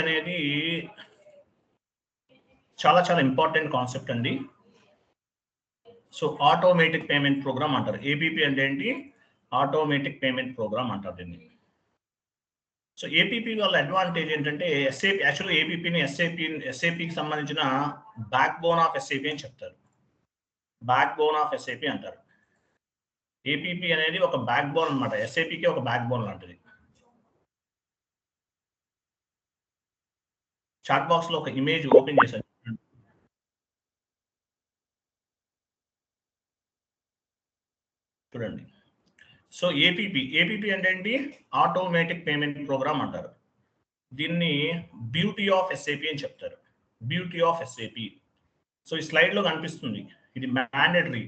అనేది చాలా చాలా ఇంపార్టెంట్ కాన్సెప్ట్ అండి. సో ఆటోమేటిక్ పేమెంట్ ప్రోగ్రామ్ అంటారు. ఏపీపీ అంటే ఏంటి? ఆటోమేటిక్ పేమెంట్ ప్రోగ్రామ్ అంటారు దీన్ని. సో ఏపీపీ వల్ల అడ్వాంటేజ్ ఏంటంటే ఎస్ఏపీ, యాక్చువల్గా ఏపీపీని ఎస్ఏపీకి సంబంధించిన బ్యాక్ బోన్ ఆఫ్ ఎస్ఏపీ అని చెప్తారు. బ్యాక్ బోన్ ఆఫ్ ఎస్ఏపీ అంటారు. ఏపీపీ అనేది ఒక బ్యాక్ బోన్ అనమాట. ఎస్ఏపీకి ఒక బ్యాక్ బోన్ లాంటిది. చాట్ బాక్స్ లో ఒక ఇమేజ్ ఓపెన్ చేశాను చూడండి. సో ఏపీపీ అంటే ఏంటి? ఆటోమేటిక్ పేమెంట్ ప్రోగ్రామ్ అంటారు. దీన్ని బ్యూటీ ఆఫ్ ఎస్ఏపీ అని చెప్తారు. Beauty of SAP. సో ఈ స్లైడ్ లో కనిపిస్తుంది, ఇది మ్యాండేటరీ.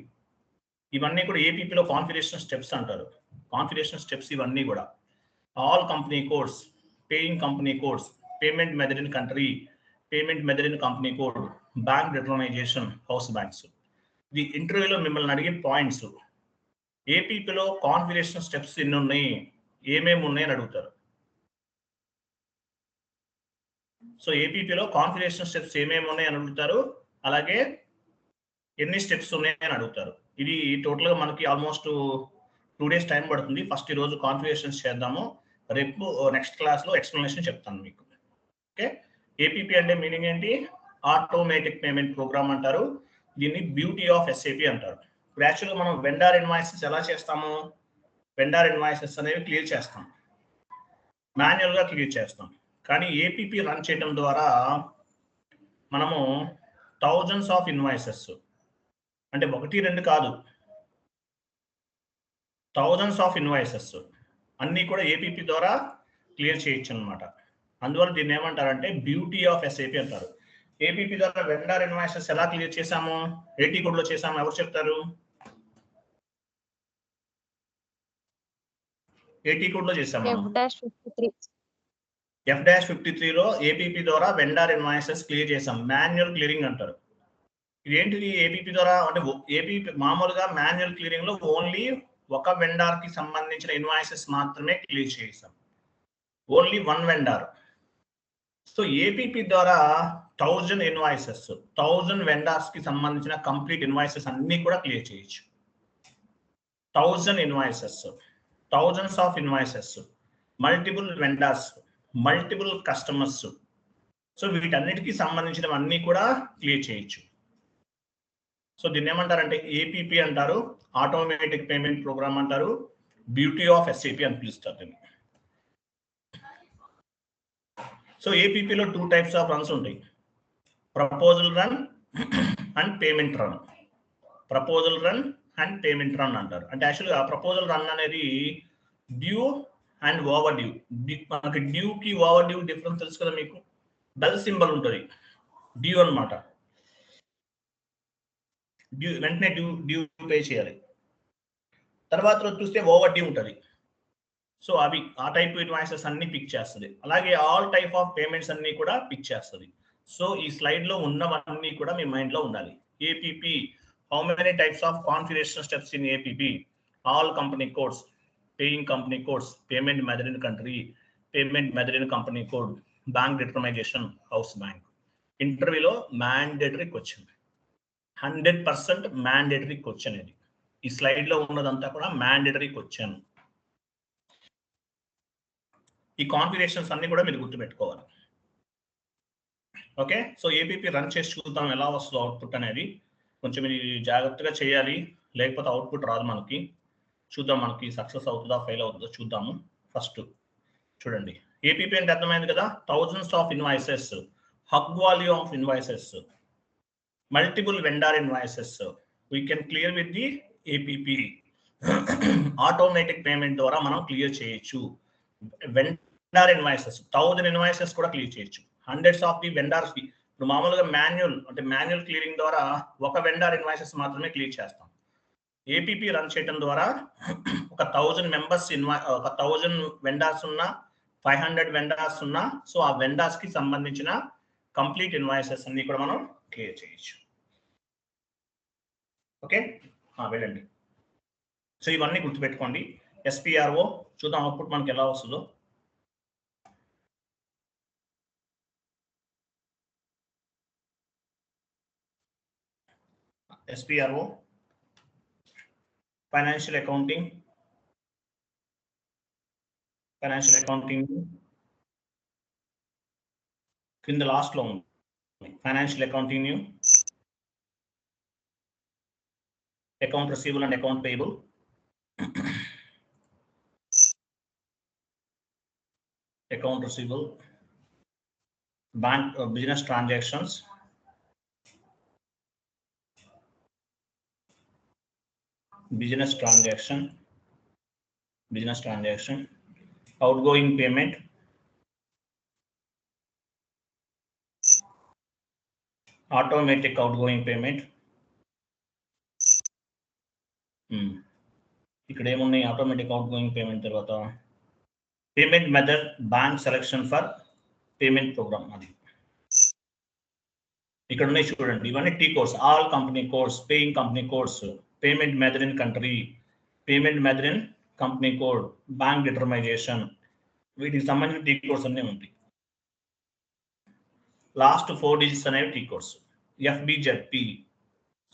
ఇవన్నీ కూడా ఏపీపీలో కాన్ఫిగరేషన్ స్టెప్స్ అంటారు. కాన్ఫిగరేషన్ స్టెప్స్ ఇవన్నీ కూడా all company codes, paying company codes, payment method in country, payment method in company code, bank determination, house banks. ఇది ఇంటర్వ్యూలో మిమ్మల్ని అడిగే పాయింట్స్. ఏపీపీలో కాన్ఫిగరేషన్ స్టెప్స్ ఎన్ని ఉన్నాయి, ఏమేమి ఉన్నాయి అని అడుగుతారు. సో ఏపీపీలో కాన్ఫిగరేషన్ స్టెప్స్ ఏమేమి ఉన్నాయి అని అడుగుతారు, అలాగే ఎన్ని స్టెప్స్ ఉన్నాయి అని అడుగుతారు. ఇది టోటల్గా మనకి ఆల్మోస్ట్ 2 days టైం పడుతుంది. ఫస్ట్ ఈ రోజు కాన్ఫిగరేషన్స్ చేద్దాము, రేపు నెక్స్ట్ క్లాస్లో ఎక్స్ప్లెనేషన్ చెప్తాను మీకు. ఓకే, ఏపీపీ అంటే మీనింగ్ ఏంటి? ఆటోమేటిక్ పేమెంట్ ప్రోగ్రామ్ అంటారు. దీన్ని బ్యూటీ ఆఫ్ ఎస్ఏపీ అంటారు. ఇప్పుడు యాక్చువల్గా మనం వెండార్ ఇన్వాయిసెస్ ఎలా చేస్తాము? వెండార్ ఇన్వాయిసెస్ అనేవి క్లియర్ చేస్తాం, మాన్యువల్గా క్లియర్ చేస్తాం. కానీ ఏపీపీ రన్ చేయడం ద్వారా మనము థౌజండ్స్ ఆఫ్ ఇన్వాయిసెస్, అంటే 1, 2 కాదు, థౌజండ్స్ ఆఫ్ ఇన్వాయిసెస్ అన్నీ కూడా ఏపీపీ ద్వారా క్లియర్ చేయొచ్చు అనమాట. అందువల్ల దీన్ని ఏమంటారంటే బ్యూటీ ఆఫ్ ఎస్ఏపీ అంటారు. ఏపీపీ ద్వారా వెండార్ ఇన్వాయిసెస్ ఎలా క్లియర్ చేసాము? ఏటీ కోడ్ లో చేసాము. ఎవరు చెప్తారు? ఏటీ కోడ్ లో చేసాము. F-53 లో ఏపీపీ ద్వారా వెండార్ ఇన్వాయిసెస్ క్లియర్ చేసాం. మాన్యువల్ క్లియరింగ్ అంటారు. ఇదేంటిది? ఏపీపీ ద్వారా అంటే ఏపీపీ మామూలుగా మాన్యువల్ క్లియరింగ్ లో ఓన్లీ ఒక వెండార్ కి సంబంధించిన ఇన్వాయిసెస్ మాత్రమే క్లియర్ చేసాం, ఓన్లీ 1 వెండార్. సో ఏపీపీ ద్వారా 1000 ఇన్వాయిసెస్, 1000 వెండార్స్ కి సంబంధించిన కంప్లీట్ ఇన్వాయిసెస్ అన్ని కూడా క్లియర్ చేయొచ్చు. 1000 invoices, thousands of invoices, multiple vendors, multiple customers. So వీటన్నిటికీ సంబంధించినవన్నీ కూడా క్లియర్ చేయొచ్చు. సో దీన్ని ఏమంటారంటే ఏపీపీ అంటారు, ఆటోమేటిక్ పేమెంట్ ప్రోగ్రామ్ అంటారు, బ్యూటీ ఆఫ్ ఎస్ఏపీ అని పిలుస్తారు దీన్ని. సో ఏపీపీలో 2 types ఆఫ్ రన్స్ ఉంటాయి, proposal run and payment run. Proposal run and payment run అంటారు. అంటే యాక్చువల్గా ప్రపోజల్ రన్ అనేది డ్యూ అండ్ ఓవర్ డ్యూ. మనకి డ్యూకి ఓవర్ డ్యూ డిఫరెన్స్ తెలుసు కదా మీకు? బెల్ సింబల్ ఉంటుంది, డ్యూ అనమాట. డ్యూ వెంటనే డ్యూ పే చేయాలి. తర్వాత చూస్తే ఓవర్ డ్యూ ఉంటుంది. సో అవి ఆ టైప్ ఇన్వాయిసెస్ అన్ని పిక్ చేస్తుంది. అలాగే ఆల్ టైప్ ఆఫ్ పేమెంట్స్ అన్ని కూడా పిక్ చేస్తుంది. సో ఈ స్లైడ్ లో ఉన్నవన్నీ కూడా మీ మైండ్ లో ఉండాలి. APP, how many types of configuration steps in APP? All company codes, paying company codes, payment method in country, payment method in company code, bank determination, house bank. ఇంటర్వ్యూలో mandatory question, 100% mandatory question ఇది. ఈ slide లో ఉన్నదంతా కూడా mandatory question. ఈ configurations అన్ని కూడా మీరు గుర్తుపెట్టుకోవాలి. ఓకే, సో ఏపీపీ రన్ చేసి చూద్దాం ఎలా వస్తుందో అవుట్పుట్ అనేది. కొంచెం మీరు జాగ్రత్తగా చేయాలి, లేకపోతే అవుట్పుట్ రాదు మనకి. చూద్దాం మనకి సక్సెస్ అవుతుందా ఫెయిల్ అవుతుందో చూద్దాము. ఫస్ట్ చూడండి, ఏపీపీ అంటే అర్థమైంది కదా? Thousands of invoices, huge value of invoices, multiple vendor invoices we can clear with the APP. Automatic payment ద్వారా మనం క్లియర్ చేయొచ్చు. వెండార్ ఇన్వాయిసెస్ 1000 ఇన్వాయిసెస్ కూడా క్లియర్ చేయొచ్చు. హండ్రెడ్స్ ఆఫ్ ది వెండార్స్ కి. ఇప్పుడు మామూలుగా మాన్యువల్ క్లియరింగ్ ద్వారా ఒక వెండార్ ఇన్వాయిసెస్ మాత్రమే క్లియర్ చేస్తాం. ఏపీపీ రన్ చేయడం ద్వారా ఒక 1000 మెంబర్స్ ఒక 1000 వెండార్స్ ఉన్నా, 500 వెండార్స్ ఉన్నా, సో ఆ వెండార్స్ కి సంబంధించిన కంప్లీట్ ఇన్వాయిసెస్ అన్ని కూడా మనం క్లియర్ చేయొచ్చు. ఓకే, వెళ్ళండి. సో ఇవన్నీ గుర్తుపెట్టుకోండి. ఎస్పీఆర్ఓ చూద్దాం అవుట్పుట్ మనకి ఎలా వస్తుందో. SPRO, financial accounting కింద లాస్ట్ లో ఉంది financial accounting new, account receivable and account payable, account receivable, bank business transactions, business transaction, outgoing payment, automatic outgoing payment. ఇక్కడ ఏమున్నాయి ఆటోమేటిక్ అవుట్ గోయింగ్ పేమెంట్ తర్వాత payment method bank selection for payment program. అది ఇక్కడ ఉన్నాయి చూడండి, ఇవన్నీ T codes, all company codes, paying company codes, payment method in country, payment method in company code, bank determination, వీటికి సంబంధించిన టీ కోడ్స్ అన్నీ ఉంటాయి. లాస్ట్ 4 డిజిట్స్ అనేవి టీ కోడ్స్. FBZP,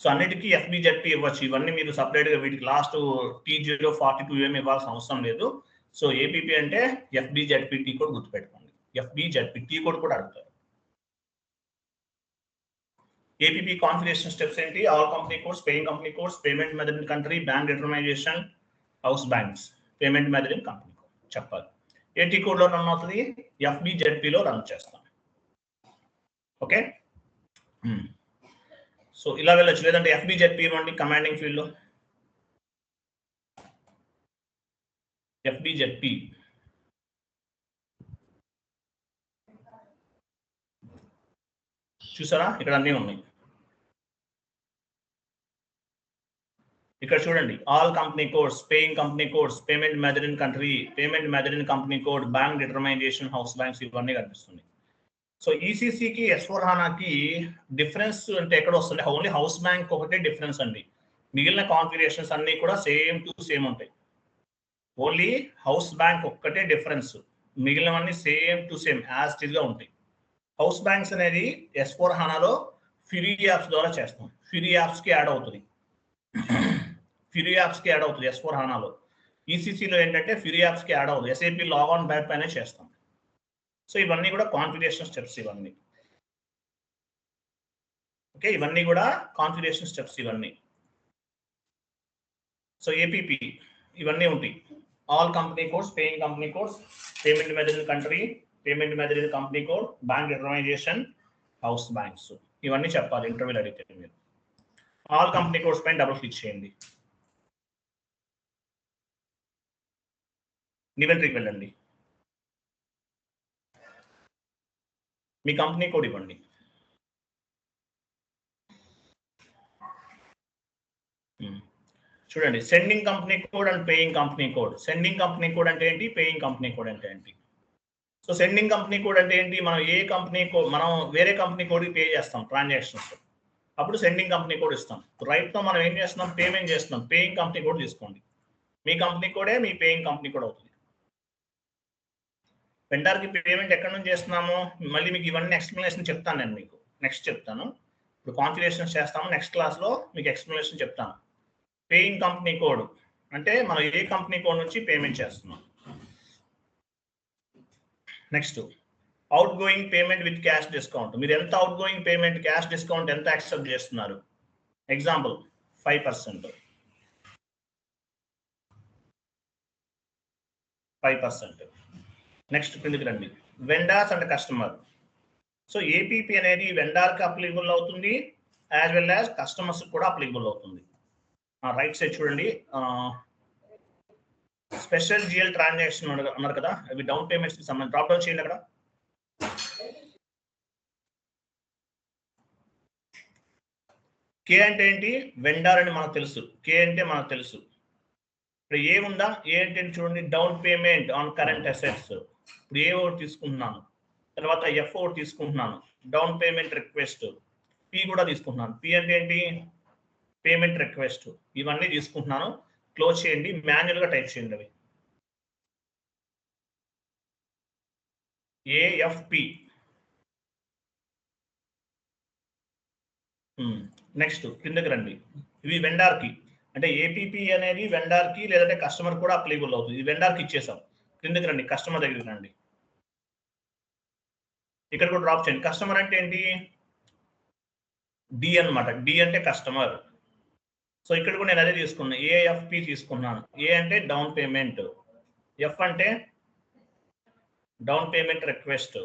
సో అన్నిటికీ FBZP ఇవ్వచ్చు. ఇవన్నీ మీరు సపరేట్ గా వీటికి లాస్ట్ T042 ఏమి ఇవ్వాల్సిన అవసరం లేదు. సో APP అంటే FBZP టీ కోడ్ గుర్తుపెట్టుకోండి. FBZP టీ కోడ్ కూడా అడుగుతారు. APP కాన్ఫిగరేషన్ స్టెప్స్ ఏంటి? All company codes, paying company codes, payment method in country, bank determination, house banks, payment method in company code చెప్పాలి. ఏ టీ కోడ్ లో run అవుతుంది? FBZP లో run చేస్తాం. ఓకే, సో ఇలా వెళ్ళొచ్చు. లేదంటే FBZP ఇవ్వండి కమాండింగ్ ఫీల్డ్ లో. FBZP చూసారా, ఇక్కడ అన్నీ ఉన్నాయి. ఇక్కడ చూడండి, all company codes, paying company codes, payment method in country, payment method in company code, bank determination, house banks, ఇవన్నీ కనిపిస్తుంది. సో ECCకి S/4HANAకి డిఫరెన్స్ అంటే ఎక్కడ వస్తుంది? ఓన్లీ హౌస్ బ్యాంక్ ఒకటే డిఫరెన్స్ అండి. మిగిలిన కాన్ఫిగరేషన్స్ అన్ని కూడా సేమ్ టు సేమ్ ఉంటాయి. ఓన్లీ హౌస్ బ్యాంక్ ఒక్కటే డిఫరెన్స్, మిగిలినవన్నీ same to same as it గా ఉంటాయి. హౌస్ బ్యాంక్స్ అనేది S/4HANAలో ఫ్యూరీ యాప్స్ ద్వారా చేస్తాం. ఫ్యూరీ యాప్స్ కి యాడ్ అవుతుంది. S/4HANAలో. ECCలో ఏంటంటే ఫ్యూరీ యాప్స్ కి యాడ్ అవుతుంది. SAP లాగ్-ఆన్ బ్యాక్ పైన చేస్తాం. సో ఇవన్నీ కూడా కాన్ఫిగరేషన్ స్టెప్స్ ఇవన్నీ. ఓకే, ఇవన్నీ కూడా కాన్ఫిగరేషన్ స్టెప్స్ ఇవన్నీ. సో APP ఇవన్నీ ఉంటాయి. All company codes, paying company codes, payment method in country, payment method in company code, bank determination, house banks, ఇవన్నీ చెప్పాలి ఇంటర్వ్యూలో అడిగితే. మీరు ఆల్ కంపెనీ కోడ్స్ పైన డబుల్ క్లిక్ చేయండి. ఇన్వెంటరీకి వెళ్ళండి, మీ కంపెనీ కోడ్ ఇవ్వండి. చూడండి, sending company code and paying company code. Sending company code అంటే ఏంటి? పేయింగ్ కంపెనీ కోడ్ అంటే ఏంటి? సో సెండింగ్ కంపెనీ కోడ్ అంటే ఏంటి? మనం ఏ కంపెనీ కోడ్, మనం వేరే కంపెనీ కోడ్కి పే చేస్తాం ట్రాన్సాక్షన్స్, అప్పుడు సెండింగ్ కంపెనీ కోడ్ ఇస్తాం. రైట్ తో మనం ఏం చేస్తున్నాం? పేమెంట్ చేస్తున్నాం. పేయింగ్ కంపెనీ కోడ్ తీసుకోండి. మీ కంపెనీ కోడే మీ పేయింగ్ కంపెనీ కోడ్ అవుతుంది. వెండర్కి పేమెంట్ ఎక్కడి నుంచి చేస్తున్నాము? మళ్ళీ మీకు ఇవన్నీ ఎక్స్ప్లెనేషన్ చెప్తాను నేను మీకు. నెక్స్ట్ చెప్తాను. ఇప్పుడు కాన్ఫిగరేషన్ చేస్తాము. నెక్స్ట్ క్లాస్లో మీకు ఎక్స్ప్లెనేషన్ చెప్తాను. పేయింగ్ కంపెనీ కోడ్ అంటే మనం ఏ కంపెనీ కోడ్ నుంచి పేమెంట్ చేస్తున్నాం. Next, out going payment with cash discount. మీరు ఎంత out going payment, cash discount ఎంత యాక్సెప్ట్ చేస్తున్నారు? ఎగ్జాంపుల్ 5%. 5%. నెక్స్ట్ కిందకి రండి, vendors and customer. So APP అనేది వెండర్కి అప్లికబుల్ అవుతుంది, యాజ్ వెల్ యాజ్ కస్టమర్స్ కూడా అప్లికబుల్ అవుతుంది. రైట్ సైడ్ చూడండి, స్పెషల్ GL ట్రాన్సాక్షన్ అన్నారు కదా, అవి డౌన్ పేమెంట్స్ కి సంబంధించి డ్రాప్ డౌన్ చేయండి. అక్కడ K అంటే ఏంటి? వెండర్ అని మనకు తెలుసు. K అంటే మనకు తెలుసు. ఇప్పుడు ఏ ఉందా? ఏ అంటే చూడండి, down payment on current assets. ఇప్పుడు ఏ ఒకటి తీసుకుంటున్నాను, తర్వాత F ఒకటి తీసుకుంటున్నాను, డౌన్ పేమెంట్ రిక్వెస్ట్. P కూడా తీసుకుంటున్నాను. P అంటే ఏంటి? Payment request. ఇవన్నీ తీసుకుంటున్నాను. క్లోజ్ చేయండి, మాన్యువల్ గా టైప్ చేయండి అవి. AFP నెక్స్ట్ కిందకి రండి. ఇవి వెండార్ కి, అంటే ఏపీపీ అనేది వెండార్ కి లేదంటే కస్టమర్ కూడా అప్లికబుల్ అవుతుంది. ఇది వెండార్ కి ఇచ్చేసాం. కిందకి రండి, కస్టమర్ దగ్గరికి రండి. ఇక్కడ కూడా డ్రాప్ చేయండి. కస్టమర్ అంటే ఏంటి? డి అన్నమాట. డి అంటే కస్టమర్. సో ఇక్కడ కూడా నేను అదే తీసుకున్నాను, ఏఎఫ్పి తీసుకున్నాను. ఏ అంటే డౌన్ పేమెంట్, ఎఫ్ అంటే డౌన్ పేమెంట్ రిక్వెస్ట్,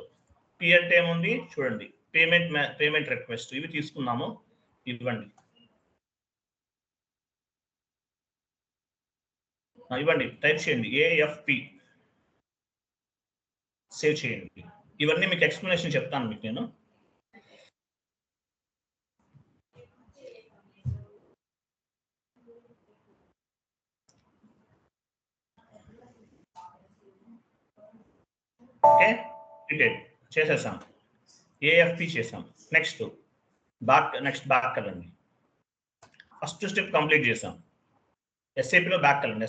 పి అంటే ఏముంది చూడండి, పేమెంట్ రిక్వెస్ట్. ఇవి తీసుకున్నాము. ఇవ్వండి ఇవ్వండి, టైప్ చేయండి ఏఎఫ్పి, సేవ్ చేయండి. ఇవన్నీ మీకు ఎక్స్ప్లెనేషన్ చెప్తాను మీకు నేను. ఓకే, చేసేసాం, ఏఎఫ్పి చేసాం. నెక్స్ట్ బ్యాక్ కలండి. ఫస్ట్ స్టెప్ కంప్లీట్ చేసాం. ఎస్ఏపిలో బ్యాక్ కలండి.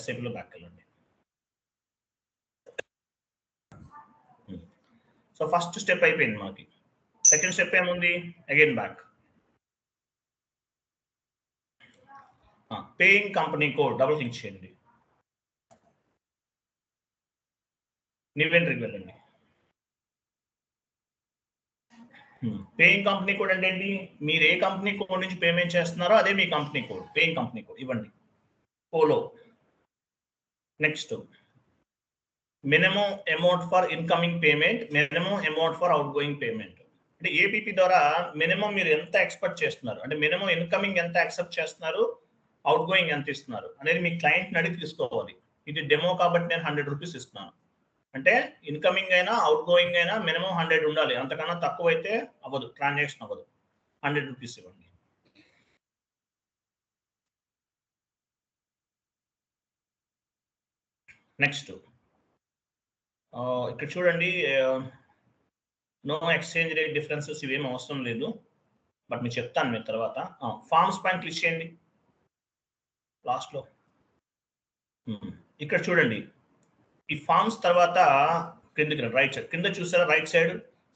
సో ఫస్ట్ స్టెప్ అయిపోయింది మనకి. సెకండ్ స్టెప్ ఏముంది? Again back. Paying company code double click చేయండి. ఇన్వెంటరీకి వెళ్ళండి. పేయింగ్ కంపెనీ కోడ్ అంటే ఏంటి? మీరు ఏ కంపెనీ కోడ్ నుంచి పేమెంట్ చేస్తున్నారో అదే మీ company code. Paying company code ఇవ్వండి. పోలో. Next minimum amount for incoming payment, minimum amount for outgoing payment. అంటే ఏపీపీ ద్వారా మినిమం మీరు ఎంత ఎక్స్పెక్ట్ చేస్తున్నారు, అంటే మినిమం ఇన్కమింగ్ ఎంత యాక్సెప్ట్ చేస్తున్నారు, అవుట్ గోయింగ్ ఎంత ఇస్తున్నారు అనేది మీ క్లయింట్ని అడిగి తీసుకోవాలి. ఇది డెమో కాబట్టి నేను 100 రూపీస్ ఇస్తున్నాను. అంటే ఇన్కమింగ్ అయినా అవుట్ గోయింగ్ అయినా మినిమం 100 ఉండాలి. అంతకన్నా తక్కువ అయితే అవ్వదు, ట్రాన్సాక్షన్ అవ్వదు. 100 రూపీస్ ఇవ్వండి. నెక్స్ట్ ఇక్కడ చూడండి, నో ఎక్స్చేంజ్ రేట్ డిఫరెన్సెస్ ఇవేం అవసరం లేదు, బట్ మీకు చెప్తాను మీరు తర్వాత. ఫార్మ్స్ పైన క్లిక్ చేయండి లాస్ట్లో. ఇక్కడ చూడండి, ఈ ఫార్మ్స్ తర్వాత కిందకి రైట్ సైడ్, కింద చూసారా రైట్ సైడ్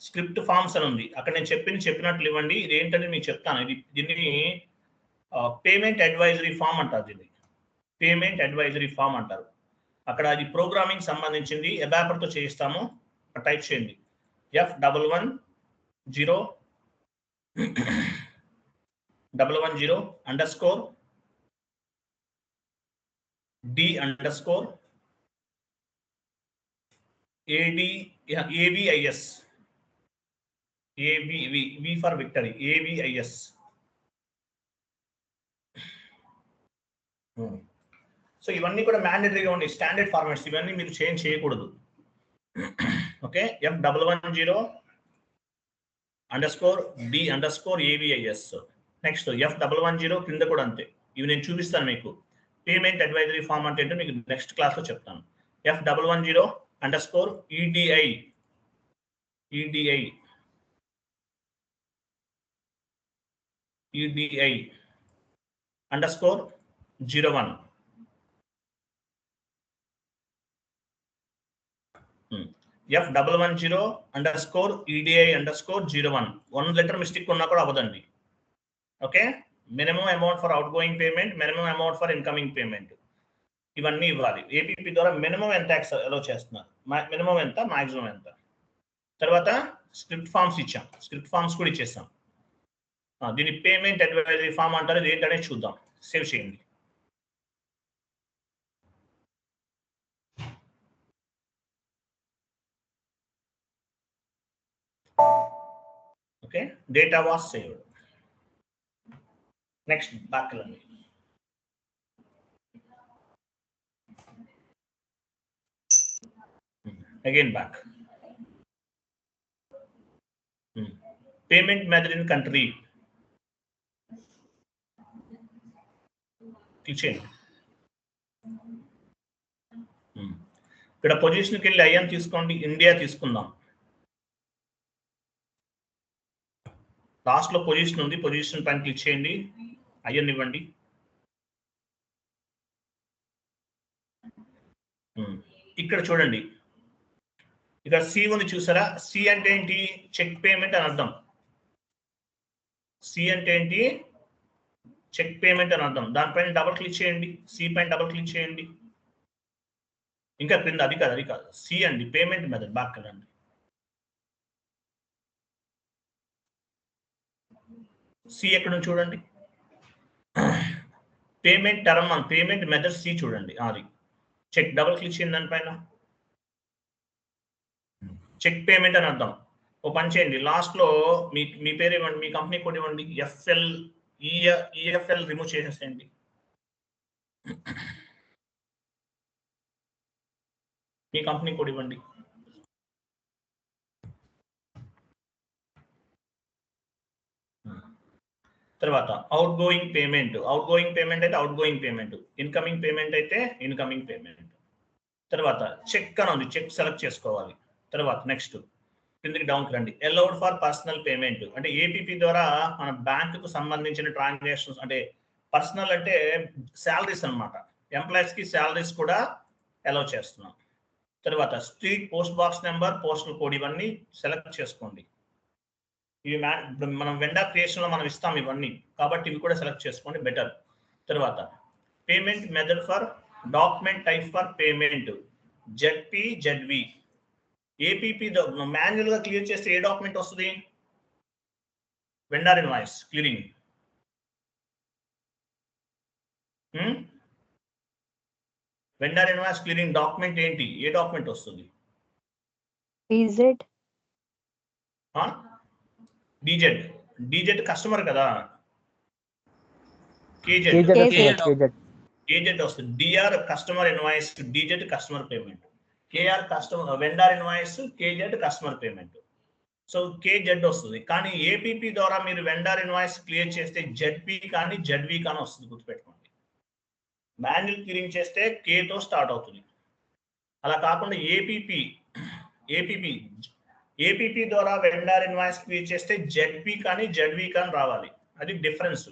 స్క్రిప్ట్ ఫార్మ్స్ అని ఉంది. అక్కడ నేను చెప్పినట్లు ఇవ్వండి. ఇది ఏంటని మీకు చెప్తాను. దీన్ని పేమెంట్ అడ్వైజరీ ఫామ్ అంటారు. దీన్ని పేమెంట్ అడ్వైజరీ ఫామ్ అంటారు. అక్కడ అది ప్రోగ్రామింగ్ సంబంధించింది, ఎబాపర్తో చేయిస్తాము. టైప్ చేయండి F110 _D_AVIS V for victory, AVIS. So ఇవన్నీ కూడా మ్యాండేటరీగా ఉండే స్టాండర్డ్ ఫార్మాట్స్. ఇవన్నీ మీరు చేంజ్ చేయకూడదు. Okay, F110 _D_AVIS. Next F110 కింద కూడా అంతే. ఇవి నేను చూపిస్తాను మీకు. పేమెంట్ అడ్వైజరీ ఫామ్ అంటే ఏంటో మీకు నెక్స్ట్ క్లాస్లో చెప్తాను. F110 _EDI _01. F110 _EDI _01. 1 letter mistake ఉన్నా కూడా అవ్వదండి. Okay, minimum amount for outgoing payment, minimum amount for incoming payment, ఇవన్నీ ఇవ్వాలి. ఏపీపీ ద్వారా మినిమం ఎంత అలో చేస్తున్నారు, మినిమం ఎంత, మాక్సిమం ఎంత. తర్వాత స్క్రిప్ట్ ఫామ్స్ ఇచ్చాం, స్క్రిప్ట్ ఫామ్స్ కూడా ఇచ్చేస్తాం. దీన్ని పేమెంట్ అడ్వైజరీ ఫామ్ అంటారు. ఇది ఏంటనేది చూద్దాం. సేవ్ చేయండి. Okay, data was saved. Next back వెళ్ళండి. Again back. Payment method in country click చేయండి. ఇక్కడ పొజిషన్కి వెళ్ళి ఐఎన్ తీసుకోండి. ఇండియా తీసుకుందాం. లాస్ట్ లో పొజిషన్ ఉంది, పొజిషన్ పైన క్లిక్ చేయండి. ఐఎన్ ఇవ్వండి. ఇక్కడ చూడండి, ఇక్కడ సి ఉంది చూసారా? సి అంటే ఏంటి? చెక్ పేమెంట్ అని అర్థం. సి అంటే ఏంటి? చెక్ పేమెంట్ అని అర్థం. దానిపైన డబుల్ క్లిక్ చేయండి. సి పైన డబుల్ క్లిక్ చేయండి. ఇంకా క్రింద అది కాదు సి అండి, పేమెంట్ మెథడ్. బ్యాక్ కదండి. సి ఎక్కడ చూడండి, పేమెంట్ టర్మ్ అని, పేమెంట్ మెథడ్ సి చూడండి. అది చెక్, డబుల్ క్లిక్ చేయండి దానిపైన. చెక్ పేమెంట్ అని అర్థం. ఓ పని చేయండి, లాస్ట్ లో మీ పేరు ఇవ్వండి, మీ కంపెనీ కోడ్ ఇవ్వండి. ఈఎఫ్ఎల్ రిమూవ్ చేసేసేయండి. మీ కంపెనీ కోడ్ ఇవ్వండి. తర్వాత outgoing payment. Outgoing payment అయితే outgoing payment, incoming payment అయితే ఇన్కమింగ్ పేమెంట్. తర్వాత చెక్ అని ఉంది, చెక్ సెలెక్ట్ చేసుకోవాలి. తర్వాత నెక్స్ట్ కిందకి డౌన్కి రండి. అలౌడ్ ఫర్ పర్సనల్ పేమెంట్ అంటే ఏపీపీ ద్వారా మన బ్యాంకుకు సంబంధించిన ట్రాన్సాక్షన్స్, అంటే పర్సనల్ అంటే శాలరీస్ అనమాట. ఎంప్లాయీస్ కి శాలరీస్ కూడా అలౌ చేస్తున్నాం. తర్వాత street, post box number, postal code ఇవన్నీ సెలెక్ట్ చేసుకోండి. ఇవి మనం వెండర్ క్రియేషన్ లో మనం ఇస్తాం ఇవన్నీ, కాబట్టి ఇవి కూడా సెలెక్ట్ చేసుకోండి, బెటర్. తర్వాత payment method for document type for payment ZP ZV. APP manual గా క్లియర్ చేస్తే ఏ డాక్యుమెంట్ వస్తుంది? Vendor invoice clearing. Vendor invoice clearing document ఏంటి? ఏ డాక్యుమెంట్ వస్తుంది? డీజెడ్ కస్టమర్ కదా. కేజెడ్ వస్తుంది. DR customer invoice, DZ customer payment. KR customer vendor invoice, KZ customer payment. So KZ వస్తుంది. కానీ ఏపీపీ ద్వారా మీరు వెండర్ ఇన్వాయిస్ క్లియర్ చేస్తే జెడ్పీ కానీ జెడ్వి కానీ వస్తుంది, గుర్తుపెట్టుకోండి. మాన్యువల్ క్లియరింగ్ చేస్తే కేతో స్టార్ట్ అవుతుంది. అలా కాకుండా ఏపీపీ ద్వారా వెండర్ ఇన్వాయిస్ క్లియర్ చేస్తే జెడ్పీ కానీ జెడ్వి కానీ రావాలి. అది డిఫరెన్స్.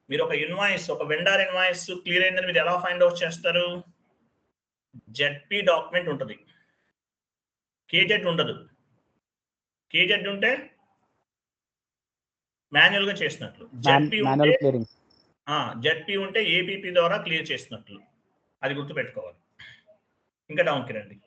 మీరు ఒక ఇన్వాయిస్, ఒక వెండర్ ఇన్వాయిస్ క్లియర్ అయిందని మీరు ఎలా ఫైండ్ అవుట్ చేస్తారు? జెడ్పీ డాక్యుమెంట్ ఉంటుంది, కేజెడ్ ఉండదు. కేజెడ్ ఉంటే మాన్యువల్ గా చేసినట్లు, జెడ్పీ ఉంటే ఏపీపీ ద్వారా క్లియర్ చేసినట్లు. అది గుర్తుపెట్టుకోవాలి. ఇంకా డౌన్కి రండి.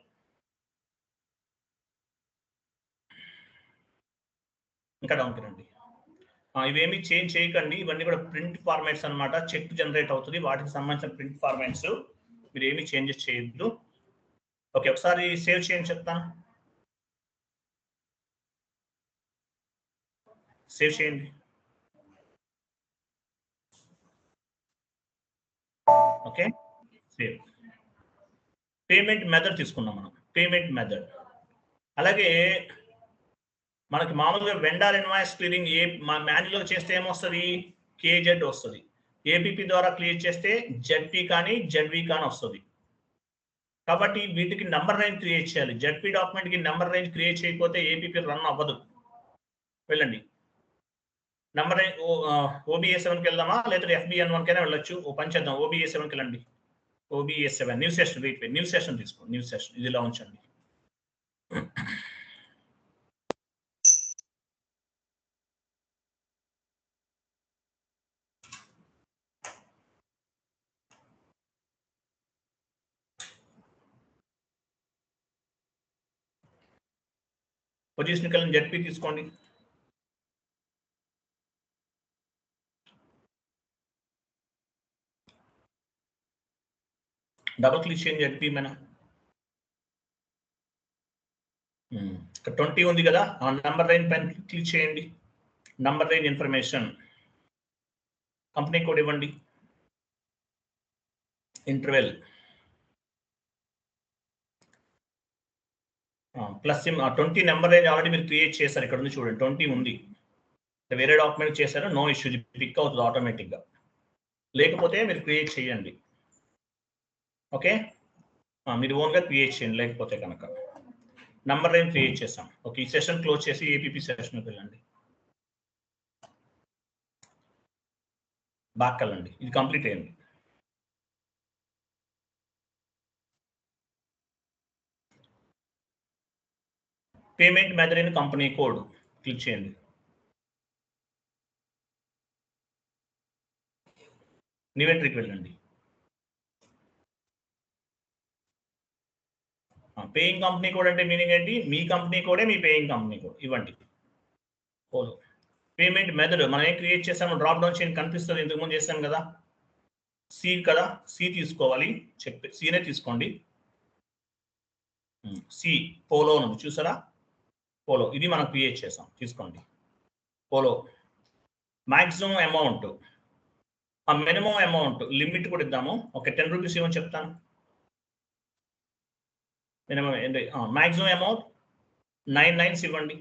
ఇవేమి చేంజ్ చేయకండి, ఇవన్నీ కూడా ప్రింట్ ఫార్మాట్స్ అనమాట. చెక్ జనరేట్ అవుతుంది, వాటికి సంబంధించిన ప్రింట్ ఫార్మాట్స్. మీరు ఏమి చేంజెస్ చేయొద్దు. ఓకే, ఒకసారి సేవ్ చేయండి చెప్తాను. సేవ్ చేయండి. Okay, save. పేమెంట్ మెథడ్ తీసుకున్నాం మనం, పేమెంట్ మెథడ్. అలాగే మనకి మామూలుగా వెండర్ ఇన్వాయిస్ క్లియరింగ్ మాన్యువల్ చేస్తే ఏమొస్తుంది? కేజెడ్ వస్తుంది. ఏపీపీ ద్వారా క్లియర్ చేస్తే జెడ్పీ కానీ జెడ్వి కానీ వస్తుంది. కాబట్టి వీటికి నంబర్ రేంజ్ క్రియేట్ చేయాలి. జెడ్పీ డాక్యుమెంట్ కి నంబర్ రేంజ్ క్రియేట్ చేయకపోతే ఏపీపీ రన్ అవ్వదు. వెళ్ళండి, నంబర్ రేంజ్ OBA7కి వెళ్దామా, లేదా FBN1 కైనా వెళ్ళొచ్చు. ఓ పని చేద్దాం, OBA7కి వెళ్ళండి. OBA7 new session, new session తీసుకోండి. న్యూ సెషన్ ఇది ఇలా ఉంచండి. పొజిషన్ కలిసి జెడ్పీ తీసుకోండి. డబుల్ క్లిక్ చేయండి జెడ్పీ మీద. 20 ఉంది కదా, ఆ నంబర్ రేంజ్ పైన క్లిక్ చేయండి. Number range information, company code ఇవ్వండి. Interval plus 20 number range already మీరు క్రియేట్ చేశారు. ఇక్కడ ఉంది చూడండి, 20 ఉంది. వేరే డాక్యుమెంట్ చేశారు, నో ఇష్యూ, పిక్ అవుతుంది ఆటోమేటిక్గా. లేకపోతే మీరు క్రియేట్ చేయండి. ఓకే, మీరు ఓన్గా క్రియేట్ చేయండి, లేకపోతే కనుక. నంబర్ రేంజ్ క్రియేట్ చేసాం. ఓకే, ఈ సెషన్ క్లోజ్ చేసి ఏపీపీ సెషన్కి వెళ్ళండి. బ్యాక్ వెళ్ళండి, ఇది కంప్లీట్ అయింది. Payment method in company code click చేయండి. న్యూ ఎంట్రీకి వెళ్ళండి. పేయింగ్ కంపెనీ కోడ్ అంటే మీనింగ్ ఏంటి? మీ కంపెనీ కోడే మీ పేయింగ్ కంపెనీ కోడ్ ఇవ్వండి. పోలో పేమెంట్ మెథడ్ మనం ఏం క్రియేట్ చేసాము, డ్రాప్ డౌన్ చైన్ కనిపిస్తుంది, ఇంతకు ముందు చేసాం కదా, సి కదా, సి తీసుకోవాలి, చెప్పి సీనే తీసుకోండి. సి పోలో ఉంది చూసారా, పోలో ఇది మనం క్రియేట్ చేసాం, తీసుకోండి. Polo maximum amount, minimum amount limit కూడా ఇద్దాము. ఓకే 10 రూపీస్ ఇవ్వని చెప్తాను. మినిమం మాక్సిమం అమౌంట్ 9 9 ఇవ్వండి.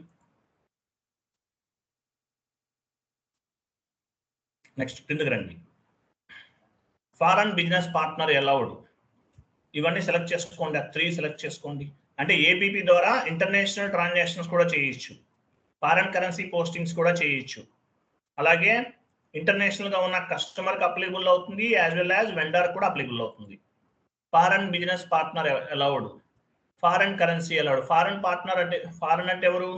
నెక్స్ట్ కిందకి రండి. ఫారెన్ బిజినెస్ పార్ట్నర్ అలౌడ్, ఇవన్నీ సెలెక్ట్ చేసుకోండి. 3 సెలెక్ట్ చేసుకోండి. అంటే ఏపీపీ ద్వారా ఇంటర్నేషనల్ ట్రాన్సాక్షన్స్ కూడా చేయొచ్చు, ఫారెన్ కరెన్సీ పోస్టింగ్స్ కూడా చేయొచ్చు, అలాగే ఇంటర్నేషనల్ గా ఉన్న కస్టమర్కి అప్లికబుల్ అవుతుంది, యాజ్ వెల్ యాజ్ వెండర్ కూడా అప్లికబుల్ అవుతుంది. Foreign business partner allowed, foreign currency allowed. Foreign partner అంటే, ఫారెన్ అంటే ఎవరు?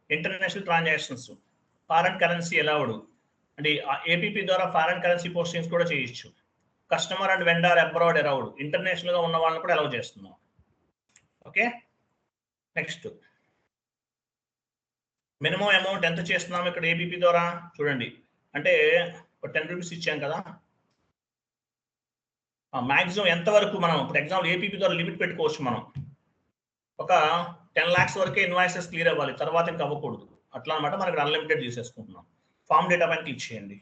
International transactions. Foreign currency allowed అంటే ఏపీపీ ద్వారా ఫారెన్ కరెన్సీ పోస్టింగ్స్ కూడా చేయొచ్చు. Customer and vendor abroad allowed, international గా ఉన్న వాళ్ళని కూడా అలౌ చేస్తున్నాం. ఓకే నెక్స్ట్ మినిమం అమౌంట్ ఎంత చేస్తున్నాం ఇక్కడ ఏబీపీ ద్వారా చూడండి. అంటే 10 రూపీస్ ఇచ్చాం కదా, మాక్సిమం ఎంత వరకు మనం ఇప్పుడు ఎగ్జాంపుల్ ఏపీపీ ద్వారా లిమిట్ పెట్టుకోవచ్చు. మనం ఒక 10 lakhs వరకే ఇన్వాయిసెస్ క్లియర్ అవ్వాలి, తర్వాత ఇంకా అవ్వకూడదు. అట్లా అనమాట. మనకి అన్లిమిటెడ్ తీసేసుకుంటున్నాం. ఫామ్ డేటా పైన క్లిక్ చేయండి.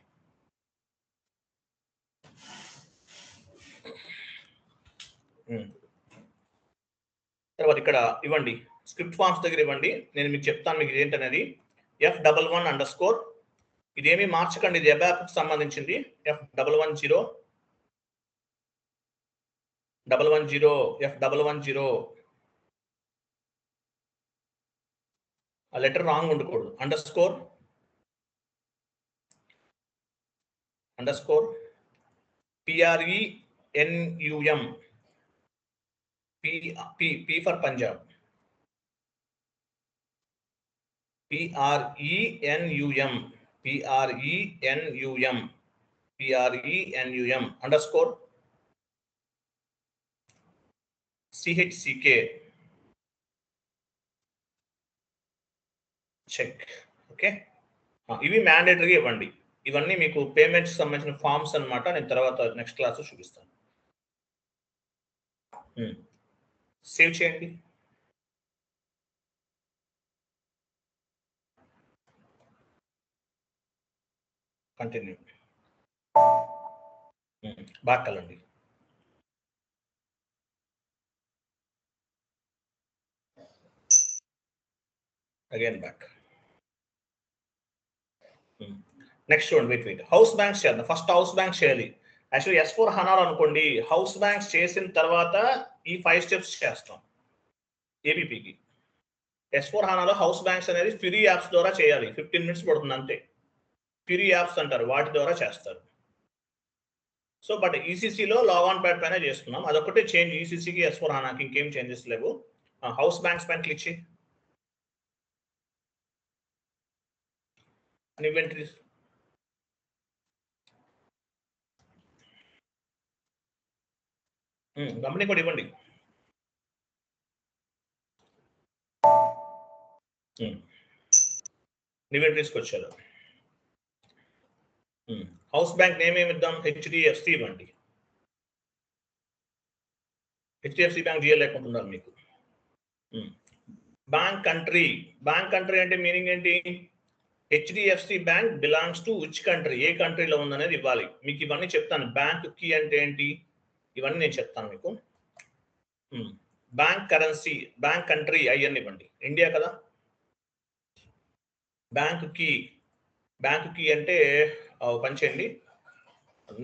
తర్వాత ఇక్కడ ఇవ్వండి, స్క్రిప్ట్ ఫామ్స్ దగ్గర ఇవ్వండి. నేను మీకు చెప్తాను మీకు ఏంటనేది. F11 ఇదేమీ మార్చకండి, ఇది అబాప్కి సంబంధించింది. F110 F110 ఆ లెటర్ రాంగ్ ఉండకూడదు. Underscore PRENUM P for Punjab, PRENUM underscore CHCK check. Okay ఇవి మ్యాండేటరీగా ఇవ్వండి. ఇవన్నీ మీకు పేమెంట్స్ సంబంధించిన ఫామ్స్ అన్నమాట. నేను తర్వాత నెక్స్ట్ క్లాస్ చూపిస్తాను. సేవ్ చేయండి. కంటిన్యూ. బ్యాక్ వెళ్ళండి. Again back. నెక్స్ట్ చూడండి, వెయిట్ హౌస్ బ్యాంక్స్ చేద్దాం. ఫస్ట్ హౌస్ బ్యాంక్స్ చేయాలి. యాక్చువల్లీ S/4HANA అనుకోండి, హౌస్ బ్యాంక్స్ చేసిన తర్వాత ఈ 5 steps చేస్తాం ఏపీపీకి. S/4HANAలో హౌస్ బ్యాంక్స్ అనేది ఫ్రీ యాప్స్ ద్వారా చేయాలి. 15 minutes పడుతుంది అంతే. ఫ్రీ యాప్స్ అంటారు, వాటి ద్వారా చేస్తారు. సో బట్ ఈసీసీలో లాగ్ ఆన్ ప్యాడ్ పైన చేస్తున్నాం. అదొకటే చేంజ్ ఈసీసీకి S/4HANAకి, ఇంకేం చేంజెస్ లేవు. హౌస్ బ్యాంక్స్ పైన క్లిక్ చేయి. ఇన్వెంటరీస్ కంపెనీ కూడా ఇవ్వండి. ఇన్వెంటరీస్కి వచ్చారు. హౌస్ బ్యాంక్ నేమ్ ఏమి ఇద్దాం? HDFC ఇవ్వండి. HDFC బ్యాంక్ జియో లేకుంటున్నారు మీకు. బ్యాంక్ కంట్రీ అంటే మీనింగ్ ఏంటి? HDFC bank belongs to which country, ఏ కంట్రీలో ఉందనేది ఇవ్వాలి. మీకు ఇవన్నీ చెప్తాను. బ్యాంక్ కీ అంటే ఏంటి, ఇవన్నీ నేను చెప్తాను మీకు. Bank currency, bank country IN ఇవ్వండి. ఇండియా కదా. బ్యాంక్ కీ అంటే పని చేయండి,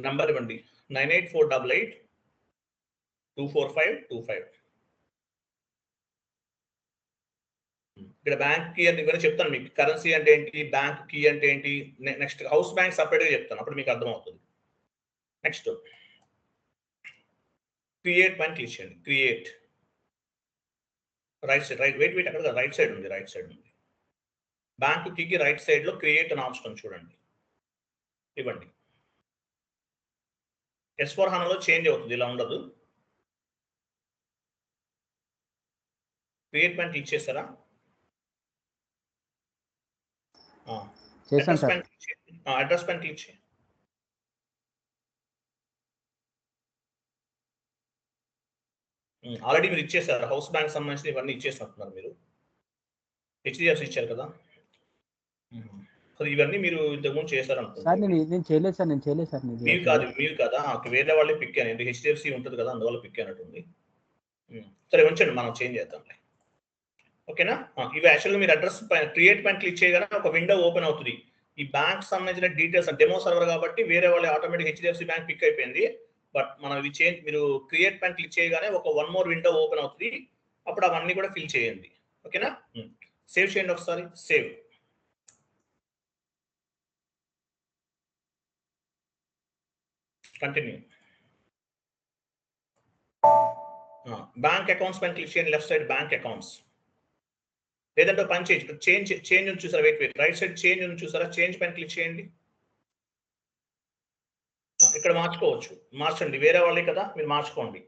నంబర్ ఇవ్వండి 9848824525. ఇక్కడ బ్యాంక్ కీ అని ఇవన్నీ చెప్తాను మీకు. కరెన్సీ అంటే ఏంటి, బ్యాంక్ కీ అంటే ఏంటి, నెక్స్ట్ హౌస్ బ్యాంక్ సపరేట్గా చెప్తాను, అప్పుడు మీకు అర్థమవుతుంది. నెక్స్ట్ క్రియేట్ పైన క్లిక్ చేయండి. క్రియేట్ రైట్ సైడ్, వెయిట్ అక్కడ రైట్ సైడ్ ఉంది. బ్యాంక్ కీకి రైట్ సైడ్ లో క్రియేట్ అని ఆప్షన్ చూడండి, ఇవ్వండి. S/4HANAలో చేంజ్ అవుతుంది, ఇలా ఉండదు. క్రియేట్ పైన క్లిక్ చేస్తారా? చేశాను సార్. అడ్రస్ పైన క్లిక్ చేయండి. ఆల్రెడీ మీరు ఇచ్చేసారు, హౌస్ బ్యాంక్ సంబంధించిన ఇవన్నీ ఇచ్చేసినట్టున్నారు మీరు. HDFC ఇచ్చారు కదా. ఇవన్నీ మీరు ఇంతకుముందు చేశారు సార్. నేను చేయలేదు సార్. మీరు కదా వేరే వాళ్ళే పిక్ అయ్యండి. HDFC ఉంటుంది కదా, అందువల్ల పిక్ అయినట్టుంది. సరే ఉంచండి, మనం చేంజ్ చేద్దాంలే. ఓకేనా? ఇవి యాక్చువల్గా మీరు అడ్రస్ పైన క్రియేట్ పైన క్లిక్ చేయగానే ఒక విండో ఓపెన్ అవుతుంది. ఈ బ్యాంక్ సంబంధించిన డీటెయిల్స్ డెమో సర్వర్ కాబట్టి వేరే వాళ్ళ ఆటోమేటిక్ HDFC బ్యాంక్ పిక్ అయిపోయింది. బట్ మనం ఇది చేంజ్, మీరు క్రియేట్ పైన క్లిక్ చేయగానే ఒక వన్ మోర్ విండో ఓపెన్ అవుతుంది. అప్పుడు అవన్నీ కూడా ఫిల్ చేయండి. ఓకేనా? సేవ్ చేయండి ఒకసారి. సేవ్. కంటిన్యూ. బ్యాంక్ అకౌంట్స్ పైన క్లిక్ చేయండి. లెఫ్ట్ సైడ్ బ్యాంక్ అకౌంట్స్, లేదంటే పని చేంజ్ ఉంది చూసారా? వెయిట్ రైట్ సైడ్ చేంజ్ ఉంది చూసారా? చేంజ్ పైన క్లిక్ చేయండి. ఇక్కడ మార్చుకోవచ్చు, మార్చండి. వేరే వాళ్ళే కదా, మీరు మార్చుకోండి.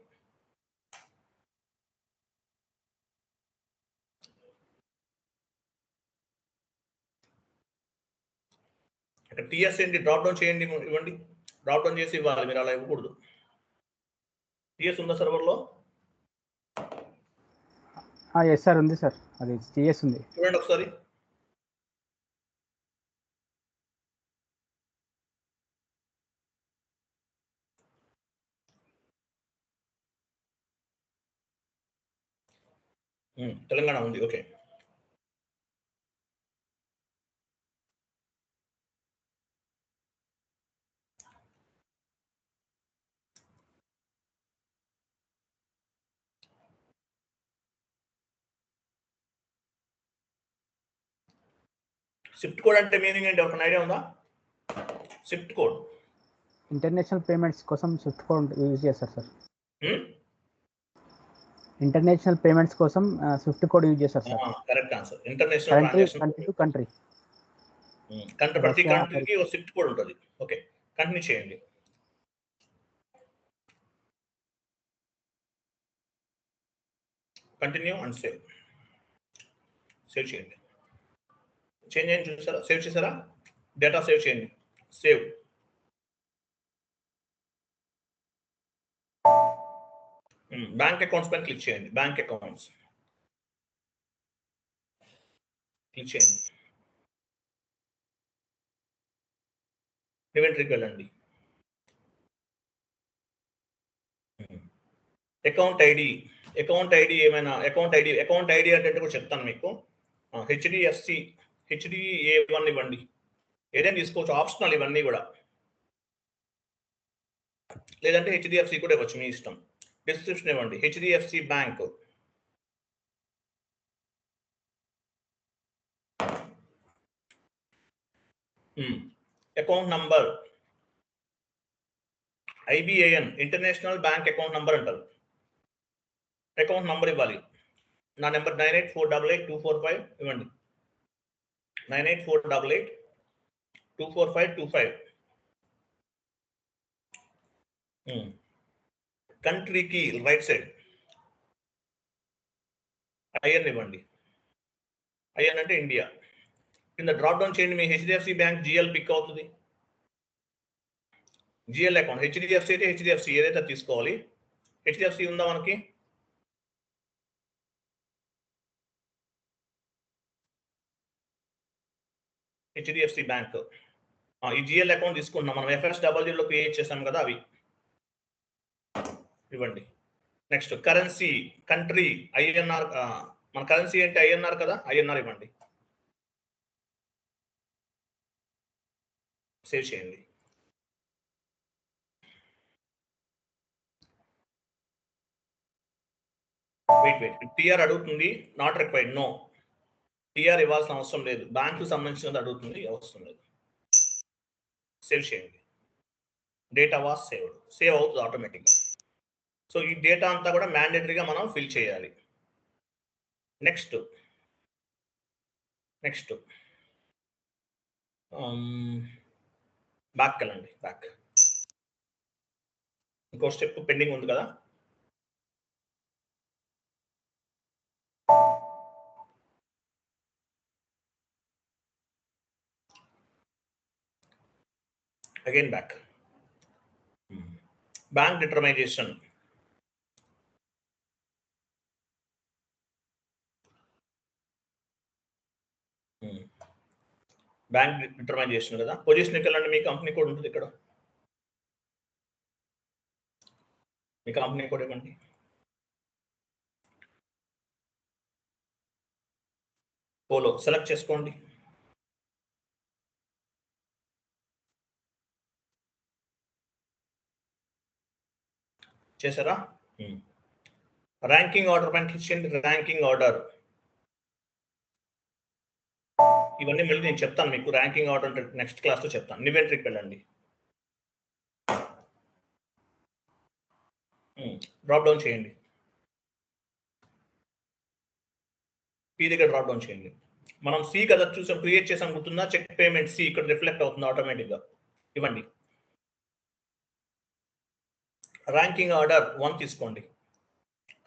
ఇక్కడ టీఎస్ ఏంటి, డ్రాప్ డౌన్ చేయండి, ఇవ్వండి. డ్రాప్ డౌన్ చేసి ఇవ్వాలి, మీరు అలా ఇవ్వకూడదు. టీఎస్ ఉందా సర్వర్లో? ఎస్ సార్, ఉంది సార్. అది టీఎస్ ఉంది, చూడండి ఒకసారి. తెలంగాణ ఉంది. ఓకే. స్విఫ్ట్ కోడ్ అంటే మీనింగ్ ఏంటి, ఒక ఐడియా ఉందా? స్విఫ్ట్ కోడ్ ఇంటర్నేషనల్ పేమెంట్స్ కోసం స్విఫ్ట్ కోడ్ యూజ్ చేస్తారు సార్. ఇంటర్నేషనల్ పేమెంట్స్ కోసం స్విఫ్ట్ కోడ్ యూజ్ చేస్తారు sir. Correct answer. International transaction country to country. ప్రతి కంట్రీకి ఒక స్విఫ్ట్ కోడ్ ఉంటుంది. ఓకే, కంటిన్యూ చేయండి. Continue and save. సేవ్ చేయండి. చేంజ్ చేయండి, చూసారా? సేవ్ చేసారా? డేటా సేవ్ చేయండి. సేవ్. బ్యాంక్ అకౌంట్స్ పైన క్లిక్ చేయండి. బ్యాంక్ అకౌంట్స్ క్లిక్ చేయండి. ఇన్వెంటరీకి వెళ్ళండి. అకౌంట్ ఐడి ఏమైనా అకౌంట్ ఐడి అంటే కూడా చెప్తాను మీకు. HDA1 ఇవ్వండి, ఏదైనా తీసుకోవచ్చు, ఆప్షనల్ ఇవన్నీ కూడా. లేదంటే HDFC కూడా ఇవ్వచ్చు, మీ ఇష్టం. డిస్క్రిప్షన్ ఇవ్వండి. HDFC bank. Account number IBAN, international bank account number అంటారు. అకౌంట్ నంబర్ ఇవ్వాలి. నా నెంబర్ 98488245 ఇవ్వండి. 9848824525. కంట్రీకి రైట్ సైడ్ IN ఇవ్వండి. IN అంటే ఇండియా. కింద డ్రాప్ డౌన్ చేయండి. మీ HDFC బ్యాంక్ GL పిక్ అవుతుంది. GL అకౌంట్ HDFC అయితే HDFC ఏదైతే తీసుకోవాలి. HDFC ఉందా మనకి? HDFC bank. ఈ GL అకౌంట్ తీసుకుంటున్నాం మనం. FSWలో క్రియేట్ చేసాం కదా, అవి ఇవ్వండి. Next currency, country INR. మన కరెన్సీ అంటే INR కదా, INR ఇవ్వండి. సేవ్ చేయండి. వెయిట్ TR అడుగుతుంది. Not required. నో, TR ఇవ్వాల్సిన అవసరం లేదు. బ్యాంకు సంబంధించినది అడుగుతుంది, అవసరం లేదు. సేవ్ చేయండి. Data was saved. సేవ్ అవుతుంది ఆటోమేటిక్గా. సో ఈ డేటా అంతా కూడా మ్యాండేటరీగా మనం ఫిల్ చేయాలి. నెక్స్ట్ బ్యాక్ వెళ్ళండి. బ్యాక్ ఇంకో స్టెప్ పెండింగ్ ఉంది కదా. Again back. బ్యాంక్ డిటర్మైజేషన్. బ్యాంక్ డిటర్మైజేషన్ కదా. పొజిషన్కి వెళ్ళండి, మీ కంపెనీ కోడ్ ఉంటుంది ఇక్కడ. మీ కంపెనీ కోడ్ ఇవ్వండి. పోలో సెలెక్ట్ చేసుకోండి. చేశారా? ర్యాంకింగ్ ఆర్డర్ పైన క్లిక్ చేయండి. Ranking order. ఇవన్నీ మళ్ళీ నేను చెప్తాను మీకు. ర్యాంకింగ్ ఆర్డర్ నెక్స్ట్ క్లాస్లో చెప్తాను. నివెంట్రీకి వెళ్ళండి. డ్రాప్ డౌన్ చేయండి. పీ దగ్గర డ్రాప్ డౌన్ చేయండి. మనం సి కదా చూసాం, క్రియేట్ చేసాం గుర్తుందా? చెక్ పేమెంట్ సి ఇక్కడ రిఫ్లెక్ట్ అవుతుంది ఆటోమేటిక్గా. ఇవ్వండి. ర్యాంకింగ్ ఆర్డర్ 1 తీసుకోండి.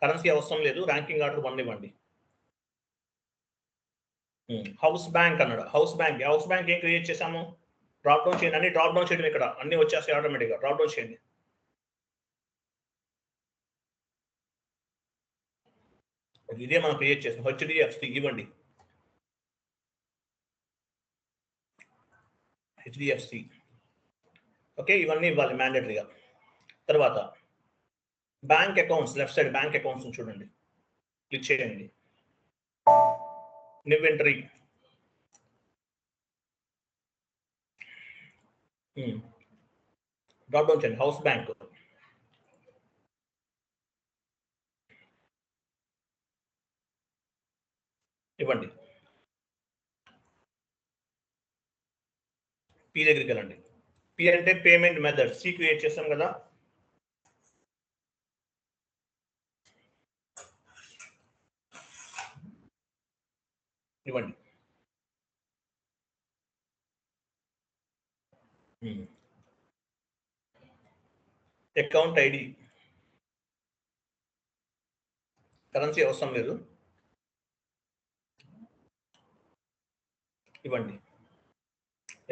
కరెన్సీ అవసరం లేదు, ర్యాంకింగ్ ఆర్డర్ 1 ఇవ్వండి. హౌస్ బ్యాంక్ అన్నాడు. హౌస్ బ్యాంక్ ఏం క్రియేట్ చేసాము? డ్రాప్ డౌన్ చేయండి. అన్ని డ్రాప్ డౌన్ చేయడం, ఇక్కడ అన్ని వచ్చేస్తాయి ఆటోమేటిక్గా. డ్రాప్ డౌన్ చేయండి. ఇదే మనం క్రియేట్ చేసాం. హెచ్డిఎఫ్సి ఇవ్వండి. హెచ్డిఎఫ్సి. ఓకే, ఇవన్నీ ఇవ్వాలి మ్యాండేటరీగా. తర్వాత bank accounts, left side bank accounts చూడండి, క్లిక్ చేయండి. నివెంటరీ. డ్రాప్ డౌన్ చేయండి. హౌస్ బ్యాంక్ ఇవ్వండి. పి దగ్గరికి వెళ్ళండి. పి అంటే పేమెంట్ మెథడ్. సి క్రియేట్ చేస్తాం కదా. ఇవ్వండి. Account ID. కరెన్సీ అవసరం లేదు, ఇవ్వండి.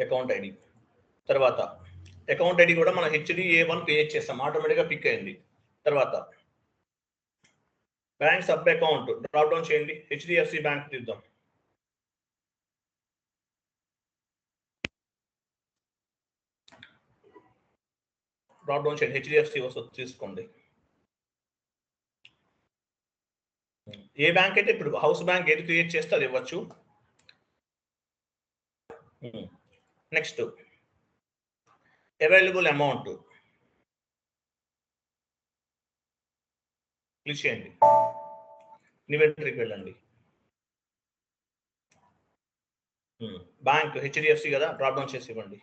Account ID. తర్వాత అకౌంట్ ఐడి కూడా మనం HDA1 క్రియేట్ చేస్తాం, ఆటోమేటిక్గా పిక్ అయింది. తర్వాత bank sub account drop down చేయండి. HDFC బ్యాంక్ తీద్దాం. డ్రాప్ డౌన్ చేయండి. HDFC వస్తుంది, తీసుకోండి. ఏ బ్యాంక్ అయితే ఇప్పుడు హౌస్ బ్యాంక్ ఏది క్రియేట్ చేస్తే అది ఇవ్వచ్చు. నెక్స్ట్ అవైలబుల్ అమౌంట్ క్లిక్ చేయండి. నివెంటరీకి వెళ్ళండి. బ్యాంక్ HDFC కదా, డ్రాప్ డౌన్ చేసి ఇవ్వండి.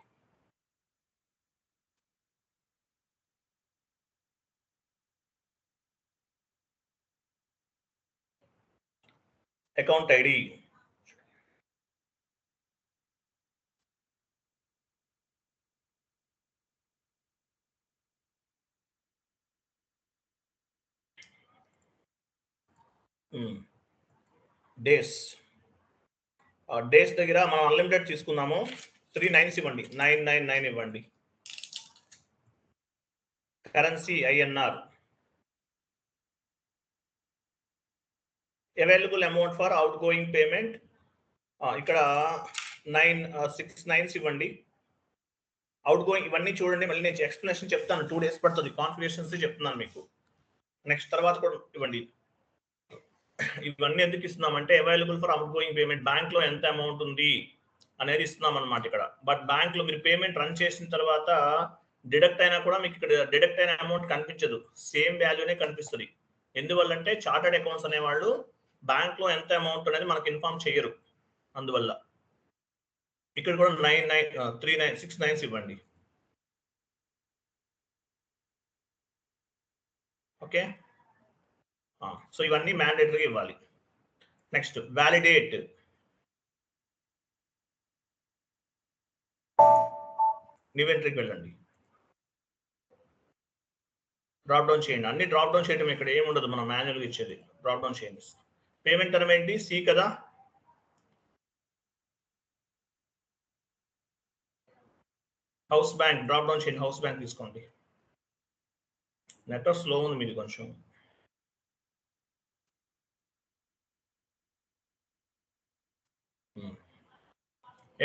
Account ID. డేస్. డేస్ దగ్గర మనం అన్లిమిటెడ్ తీసుకున్నాము. 3 9s ఇవ్వండి. 999 ఇవ్వండి. Currency INR. Available amount for outgoing payment. ఇక్కడ 6 9s ఇవ్వండి. అవుట్ గోయింగ్ ఇవన్నీ చూడండి. మళ్ళీ నేను ఎక్స్ప్లెనేషన్ చెప్తాను. 2 days పడుతుంది. కాన్ఫిగరేషన్స్ చెప్తున్నాను మీకు. నెక్స్ట్ తర్వాత కూడా ఇవ్వండి. ఇవన్నీ ఎందుకు ఇస్తున్నామంటే available for outgoing payment. Bank లో ఎంత అమౌంట్ ఉంది అనేది ఇస్తున్నాం అనమాట ఇక్కడ. బట్ బ్యాంక్ లో మీరు పేమెంట్ రన్ చేసిన తర్వాత డిడక్ట్ అయినా కూడా మీకు ఇక్కడ డిడక్ట్ అయిన అమౌంట్ కనిపించదు, సేమ్ వాల్యూనే కనిపిస్తుంది. ఎందువల్లంటే చార్టర్డ్ అకౌంట్స్ అనేవాళ్ళు బ్యాంక్ లో ఎంత అమౌంట్ అనేది మనకు ఇన్ఫార్మ్ చేయరు. అందువల్ల ఇక్కడ కూడా 6 9s ఇవ్వండి. ఓకే, సో ఇవన్నీ మ్యాండేటరీగా ఇవ్వాలి. Next validate. నివెంటరీకి వెళ్ళండి. డ్రాప్ డౌన్ చేయండి. అన్ని డ్రాప్ డౌన్ చేయడం ఇక్కడ ఏమి ఉండదు, మనం మాన్యువల్గా ఇచ్చేది. డ్రాప్ డౌన్ చేయండి. పేమెంట్ టర్మ్ ఏంటి? సి కదా. హౌస్ బ్యాంక్ డ్రాప్ డౌన్ చేయండి. హౌస్ బ్యాంక్ తీసుకోండి. నెట్వర్క్ స్లో ఉంది మీది కొంచెం.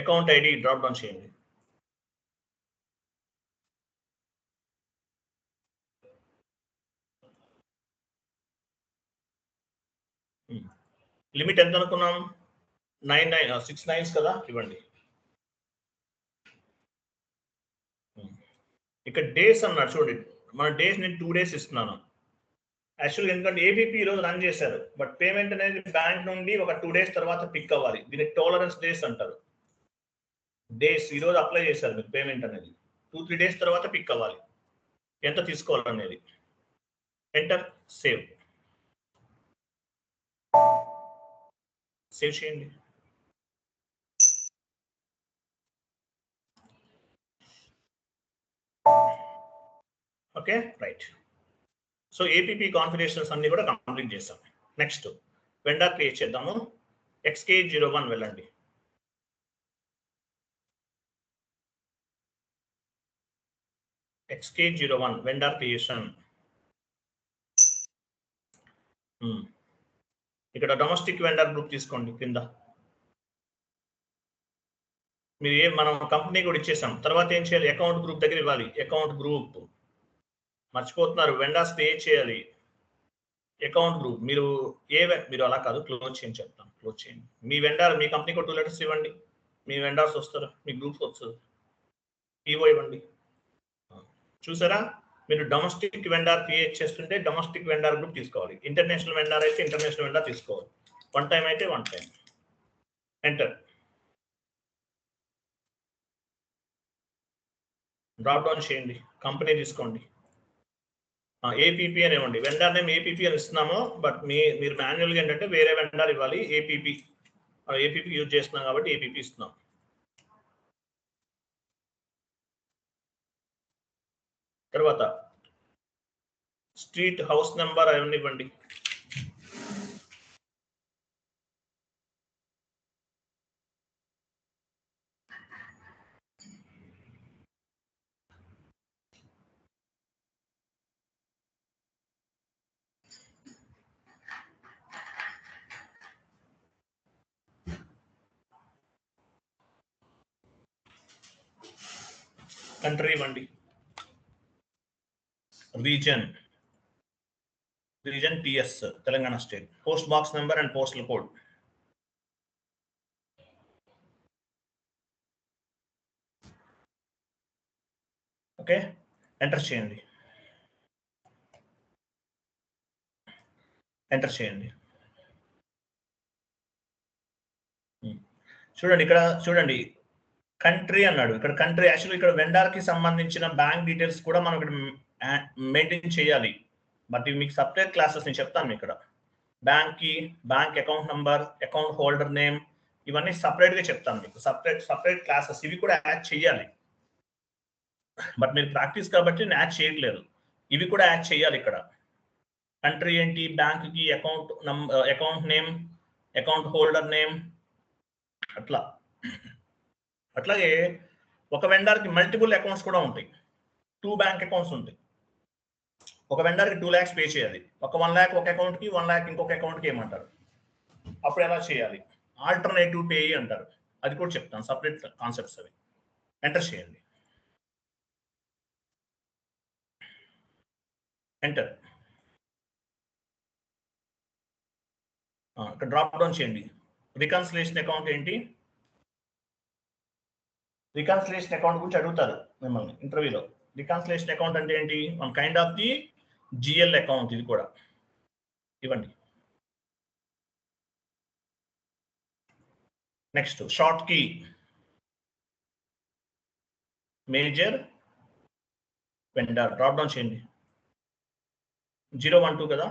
అకౌంట్ ఐడి డ్రాప్ డౌన్ చేయండి. లిమిట్ ఎంత అనుకున్నాం? 6 9 కదా, ఇవ్వండి. ఇక్కడ డేస్ అన్నాడు చూడండి, మన డేస్ నేను 2 days ఇస్తున్నాను యాక్చువల్గా, ఎందుకంటే ఏబీపీ ఈరోజు రన్ చేశారు, బట్ పేమెంట్ అనేది బ్యాంక్ నుండి ఒక 2 days తర్వాత పిక్ అవ్వాలి. దీనికి టాలరెన్స్ డేస్ అంటారు. డేస్ ఈరోజు అప్లై చేశారు మీరు, పేమెంట్ అనేది 2-3 days తర్వాత పిక్ అవ్వాలి. ఎంత తీసుకోవాలనేది ఎంటర్, సేవ్ చేయండి. Okay, right. So APP configurations అన్ని కూడా కంప్లీట్ చేస్తాం. నెక్స్ట్ వెండర్ క్రియేట్ చేద్దాము. XK01 వెళ్ళండి. XK01 vendor creation. ఇక్కడ డొమెస్టిక్ వెండర్ గ్రూప్ తీసుకోండి. కింద మీరు మనం కంపెనీ కూడా ఇచ్చేసాం. తర్వాత ఏం చేయాలి? అకౌంట్ గ్రూప్ దగ్గర ఇవ్వాలి. అకౌంట్ గ్రూప్ మర్చిపోతున్నారు, వెండర్స్ క్రియేట్ చేయాలి. అకౌంట్ గ్రూప్ మీరు అలా కాదు, క్లోజ్ చేయండి. చెప్తాను, క్లోజ్ చేయండి. మీ వెండర్, మీ కంపెనీకి 2 letters ఇవ్వండి. మీ వెండర్స్ వస్తారు, మీ గ్రూప్స్ వస్తుంది. ఈవో ఇవ్వండి. చూసారా, మీరు డొమెస్టిక్ వెండర్ క్రియేట్ చేస్తుంటే డొమెస్టిక్ వెండర్ గ్రూప్ తీసుకోవాలి. ఇంటర్నేషనల్ వెండర్ అయితే ఇంటర్నేషనల్ వెండర్ తీసుకోవాలి. 1 time అయితే 1 time. ఎంటర్. డ్రాప్ డౌన్ చేయండి, కంపెనీ తీసుకోండి. ఏపీపీ అని ఇవ్వండి. వెండర్ నేమ్ ఏపీపీ అని ఇస్తున్నాము, బట్ మీరు మాన్యువల్గా ఏంటంటే వేరే వెండర్ ఇవ్వాలి. ఏపీపీ యూజ్ చేస్తున్నాం కాబట్టి ఏపీపీ ఇస్తున్నాం. తర్వాత స్ట్రీట్, హౌస్ నెంబర్ అవన్నీ ఇవ్వండి. కంట్రీ ఇవ్వండి. Reason TS, Telangana state. Post box number and postal code. Okay, enter చేయండి. చూడండి, ఇక్కడ చూడండి కంట్రీ అన్నాడు. ఇక్కడ కంట్రీ యాక్చువల్లీ ఇక్కడ వెండర్ కి సంబంధించిన బ్యాంక్ డీటెయిల్స్ కూడా మనం ఇక్కడ మెయింటైన్ చేయాలి. బట్ ఇవి మీకు సపరేట్ క్లాసెస్ నేను చెప్తాను. ఇక్కడ bank account number, account holder name, ఇవన్నీ సపరేట్ గా చెప్తాను మీకు. సపరేట్ క్లాసెస్ ఇవి కూడా యాడ్ చేయాలి. బట్ మీరు ప్రాక్టీస్ కాబట్టి నేను యాడ్ చేయట్లేదు. ఇవి కూడా యాడ్ చేయాలి. ఇక్కడ కంట్రీ ఏంటి, బ్యాంక్ కి account name, account holder name, అట్లాగే ఒక వెండర్ కి మల్టిపుల్ అకౌంట్స్ కూడా ఉంటాయి. 2 bank అకౌంట్స్ ఉంటాయి. ఒక వెండర్ కి 2 lakhs పే చేయాలి. ఒక 1 lakh ఒక అకౌంట్ కి, 1 lakh ఇంకొక అకౌంట్ కి ఏమంటారు, అప్పుడు ఎలా చేయాలి? ఆల్టర్నేటివ్ పే అంటారు. అది కూడా చెప్తాను, సపరేట్ కాన్సెప్ట్స్ అవి. ఎంటర్ చేయండి. ఎంటర్. ఇక్కడ డ్రాప్ డౌన్ చేయండి. రికన్సిలేషన్ అకౌంట్ ఏంటి? రికన్సిలేషన్ అకౌంట్ గురించి అడుగుతారు మిమ్మల్ని ఇంటర్వ్యూలో. రికన్సిలేషన్ అకౌంట్ అంటే ఏంటి? One kind of the GL account. ఇది కూడా ఇవ్వండి. Next short key, major vendor. Drop down చేయండి. 012 కదా.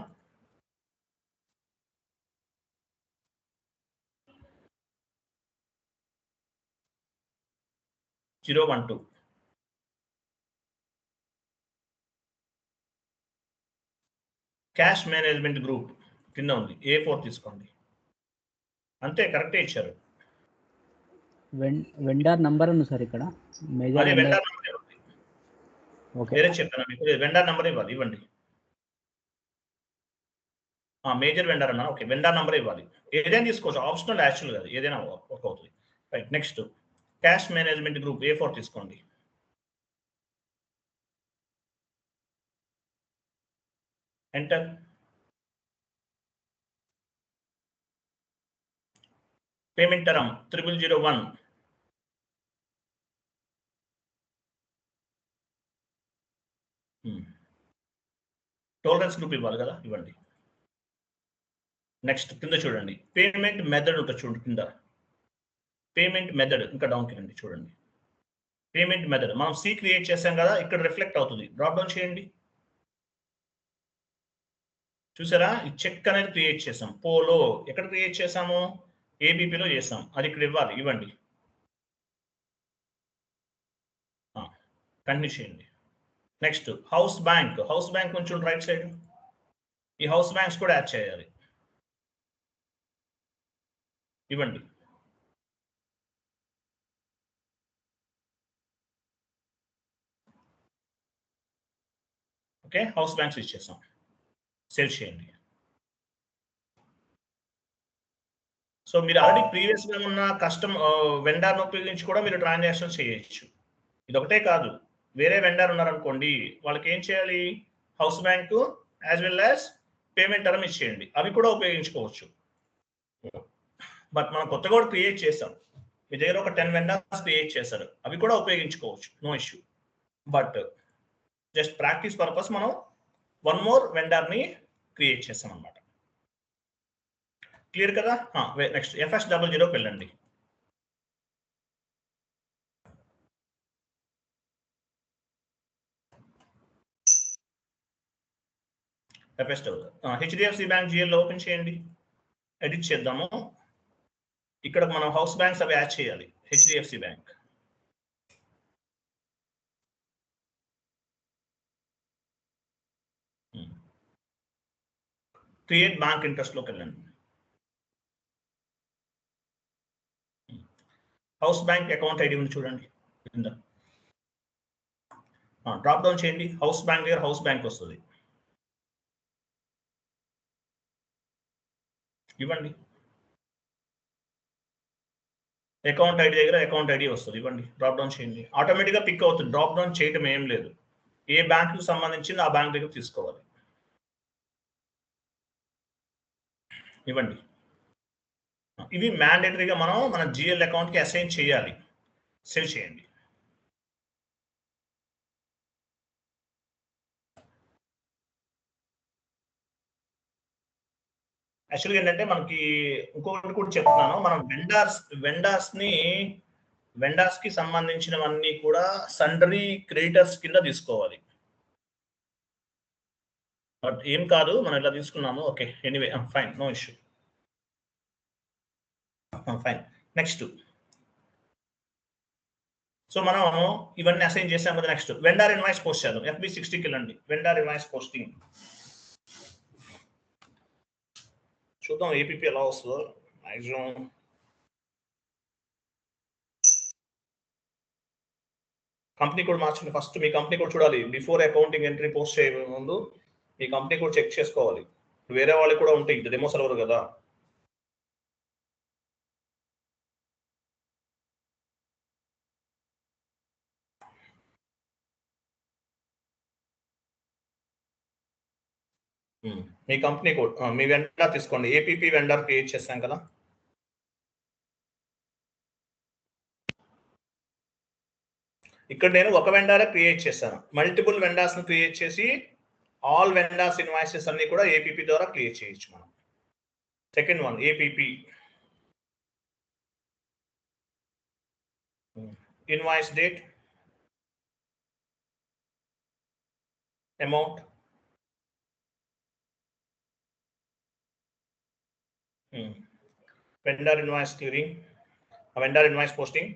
క్యాష్ మేనేజ్మెంట్ గ్రూప్ కింద ఉంది, A4 తీసుకోండి. అంతే, కరెక్టే ఇచ్చారు. వెండర్ నంబర్ ఉంది సార్ ఇక్కడ. అదే వెండర్ నంబర్ ఇవ్వండి. ఓకే, వేరే చెప్పాను మీకు, వెండర్ నంబర్ ఇవ్వాలి, ఇవ్వండి. మేజర్ వెండర్ అన్నా, ఓకే, వెండర్ నంబర్ ఇవ్వాలి. ఏదైనా తీసుకోవచ్చు, ఆప్షనల్, యాక్చువల్ కాదు, ఏదైనా వర్క్ అవుతుంది. Right, next cash management group A4 తీసుకోండి. Enter. Payment term 0001. Tolerance group ఇవ్వాలి కదా, ఇవ్వండి. నెక్స్ట్ కింద చూడండి, పేమెంట్ మెథడ్ ఉంటుంది చూడండి కింద. పేమెంట్ మెథడ్ ఇంకా డౌన్కి రండి, చూడండి. పేమెంట్ మెథడ్ మనం సి క్రియేట్ చేసాం కదా, ఇక్కడ రిఫ్లెక్ట్ అవుతుంది. డ్రాప్ డౌన్ చేయండి. చూసారా, ఈ చెక్ అనేది క్రియేట్ చేసాం. పోలో ఎక్కడ క్రియేట్ చేసాము, ఏబీపీలో చేసాం, అది ఇక్కడ ఇవ్వాలి, ఇవ్వండి. కంటిన్యూ చేయండి. Next house bank, house bank కొంచెం రైట్ సైడ్, ఈ హౌస్ బ్యాంక్స్ కూడా యాడ్ చేయాలి, ఇవ్వండి. ఓకే, హౌస్ బ్యాంక్స్ ఇచ్చేసాం, సేవ్ చేయండి. సో మీరు ఆల్రెడీ ప్రీవియస్ గా ఉన్న కస్టమ్ వెండర్ను ఉపయోగించి కూడా మీరు ట్రాన్సాక్షన్ చేయొచ్చు. ఇది ఒకటే కాదు, వేరే వెండర్ ఉన్నారనుకోండి, వాళ్ళకి ఏం చేయాలి, house bank as well as payment term ఇచ్చేయండి, అవి కూడా ఉపయోగించుకోవచ్చు. బట్ మనం కొత్తగా కూడా క్రియేట్ చేసాం, మీ దగ్గర ఒక 10 వెండర్స్ క్రియేట్ చేశారు, అవి కూడా ఉపయోగించుకోవచ్చు, no issue. But just practice purpose మనం 1 more వెండర్ని క్రియేట్ చేసాం అన్నమాట. క్లియర్ కదా. నెక్స్ట్ FS00కి వెళ్ళండి. HDFC బ్యాంక్ GL ఓపెన్ చేయండి, ఎడిట్ చేద్దాము. ఇక్కడ మనం హౌస్ బ్యాంక్స్ అవి యాడ్ చేయాలి. HDFC bank, create bank interest లోకి వెళ్ళండి. హౌస్ బ్యాంక్ అకౌంట్ ఐడి ఉంది చూడండి కింద, డ్రాప్ డౌన్ చేయండి. హౌస్ బ్యాంక్ దగ్గర హౌస్ బ్యాంక్ వస్తుంది, ఇవ్వండి. అకౌంట్ ఐడి దగ్గర అకౌంట్ ఐడి వస్తుంది, ఇవ్వండి. డ్రాప్ డౌన్ చేయండి, ఆటోమేటిక్గా పిక్ అవుతుంది. డ్రాప్ డౌన్ చేయటం ఏం లేదు, ఏ బ్యాంకుకి సంబంధించింది ఆ బ్యాంక్ దగ్గర తీసుకోవాలి, ఇవ్వండి. ఇవి మ్యాండేటరీగా మనం మన GL అకౌంట్కి అసైన్ చేయాలి. సేవ్ చేయండి. యాక్చువల్గా ఏంటంటే మనకి ఇంకొకటి కూడా చెప్తున్నాను, మనం వెండర్స్ కి సంబంధించినవన్నీ కూడా సండరీ క్రెడిటర్స్ కింద తీసుకోవాలి. బట్ ఏం కాదు, మనం ఇలా తీసుకున్నాము. Okay, anyway fine, no issue, fine. Next, so మనం ఇవన్నీ అసైన్ చేసాం కదా. నెక్స్ట్ వెండర్ ఇన్వాయిస్ పోస్ట్ చేద్దాం. FB60కి వెళ్ళండి, వెండర్ ఇన్వాయిస్ పోస్టింగ్ చూద్దాం, ఏపీపీ ఎలా వస్తుందో. మ్యాక్సిమం కంపెనీ కోడ్ మార్చండి. ఫస్ట్ మీ కంపెనీ కోడ్ చూడాలి, బిఫోర్ అకౌంటింగ్ ఎంట్రీ పోస్ట్ చేయే ముందు మీ కంపెనీ కోడ్ చెక్ చేసుకోవాలి. వేరే వాళ్ళకి కూడా ఉంటాయి, ఇది డెమో సర్వర్ కదా. మీ కంపెనీ కోడ్, మీ వెండర్ తీసుకోండి. ఏపీపీ వెండర్ క్రియేట్ చేస్తాం కదా, ఇక్కడ నేను ఒక వెండర్ క్రియేట్ చేశాను. మల్టిపుల్ వెండర్స్ ని క్రియేట్ చేసి ఆల్ వెండర్స్ ఇన్వాయిసెస్ అన్ని కూడా ఏపీపీ ద్వారా క్రియేట్ చేయొచ్చు మనం. Second one, APP invoice date, amount, vendor invoice clearing, vendor invoice posting,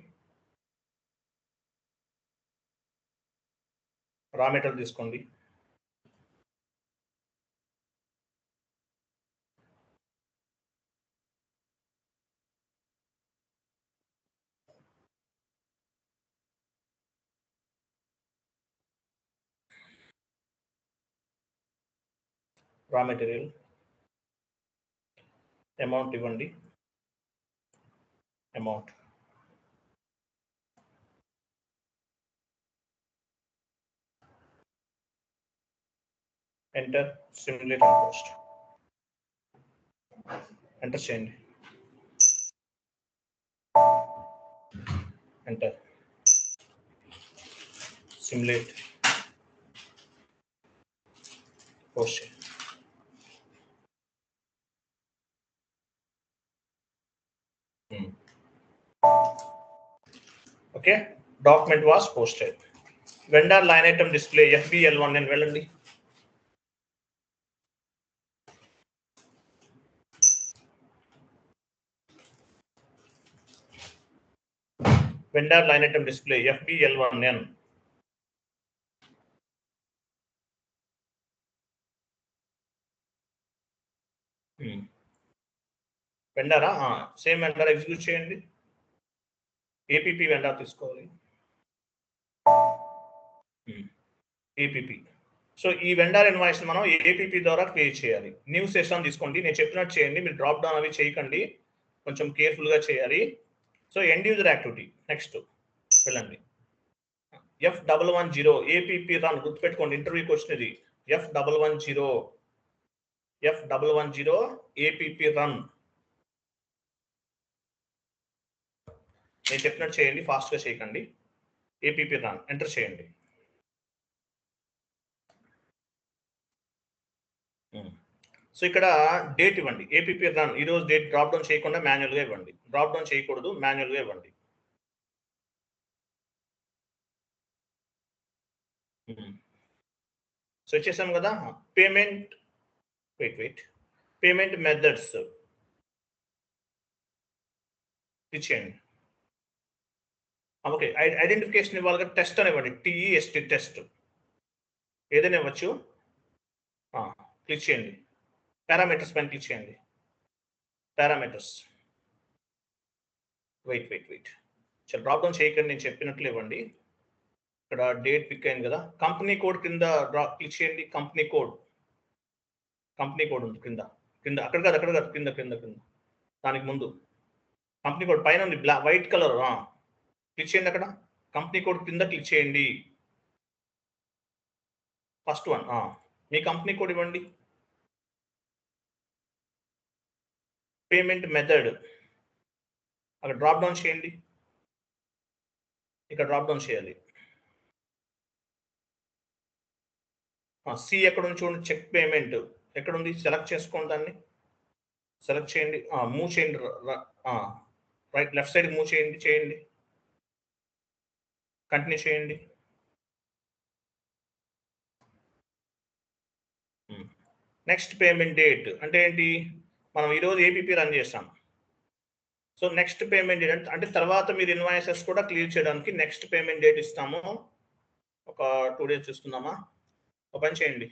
raw material తీసుకోండి, రా మెటీరియల్ అమౌంట్ ఇవ్వండి, amount enter, simulate and post, enter చేయండి, ఎంటర్, సిమ్యులేట్, పోస్ట్ చేయండి. Okay, document was posted. Vendor line item display FBL1 నేను వెళ్ళండి. Vendor line item display FBL1N. వెండరా, same vendor execute చేయండి. APP vendor తీసుకోవాలి, APP. సో ఈ వెండర్ ఇన్వాయిస్ మనం APP ద్వారా క్రియేట్ చేయాలి. న్యూ సెషన్ తీసుకోండి, నేను చెప్పినట్టు చేయండి, మీరు డ్రాప్ డౌన్ అవి చేయకండి, కొంచెం కేర్ఫుల్గా చేయాలి. So end user activity next వెళ్ళండి. F110 APP రన్, గుర్తుపెట్టుకోండి, ఇంటర్వ్యూకి వచ్చినది. F110 APP run. నేను చెప్పినట్టు చేయండి, ఫాస్ట్గా చేయకండి. APP రన్, ఎంటర్ చేయండి. సో ఇక్కడ డేట్ ఇవ్వండి, APP రన్ ఈరోజు డేట్ డ్రాప్ డౌన్ చేయకుండా మాన్యువల్గా ఇవ్వండి. డ్రాప్ డౌన్ చేయకూడదు, మాన్యువల్గా ఇవ్వండి. సో వచ్చేసాం కదా. పేమెంట్, వెయిట్, పేమెంట్ మెథడ్స్ ఇచ్చేయండి. ఓకే, ఐడెంటిఫికేషన్ ఇవ్వాలి కదా, టెస్ట్ అని ఇవ్వండి, TEST టెస్ట్ ఏదైనా ఇవ్వచ్చు. క్లిక్ చేయండి, పారామీటర్స్ పైన క్లిక్ చేయండి, పారామీటర్స్. వెయిట్ చాలా డ్రాప్ డౌన్ చేయకండి, నేను చెప్పినట్లు ఇవ్వండి. ఇక్కడ డేట్ పిక్ అయింది కదా, కంపెనీ కోడ్ కింద క్లిక్ చేయండి. కంపెనీ కోడ్ ఉంది కింద, అక్కడ కాదు, కింద దానికి ముందు కంపెనీ కోడ్ పైన ఉంది, వైట్ కలర్. క్లిక్ చేయండి, అక్కడ కంపెనీ కోడ్ కింద క్లిక్ చేయండి. ఫస్ట్ వన్, మీ కంపెనీ కోడ్ ఇవ్వండి. పేమెంట్ మెథడ్ అక్కడ డ్రాప్ డౌన్ చేయండి, ఇక్కడ డ్రాప్ డౌన్ చేయాలి. సి ఎక్కడ ఉంది చూడండి, చెక్ పేమెంట్ ఎక్కడ ఉంది, సెలెక్ట్ చేసుకోండి, దాన్ని సెలెక్ట్ చేయండి, మూవ్ చేయండి, రైట్ లెఫ్ట్ సైడ్ మూవ్ చేయండి, కంటిన్యూ చేయండి. నెక్స్ట్ పేమెంట్ డేట్ అంటే ఏంటి, మనం ఈరోజు APP రన్ చేస్తాం. సో నెక్స్ట్ పేమెంట్ డేట్ అంటే తర్వాత మీరు ఇన్వాయిసెస్ కూడా క్లియర్ చేయడానికి నెక్స్ట్ పేమెంట్ డేట్ ఇస్తాము. ఒక 2 days చూసుకుందామా. ఓపెన్ చేయండి,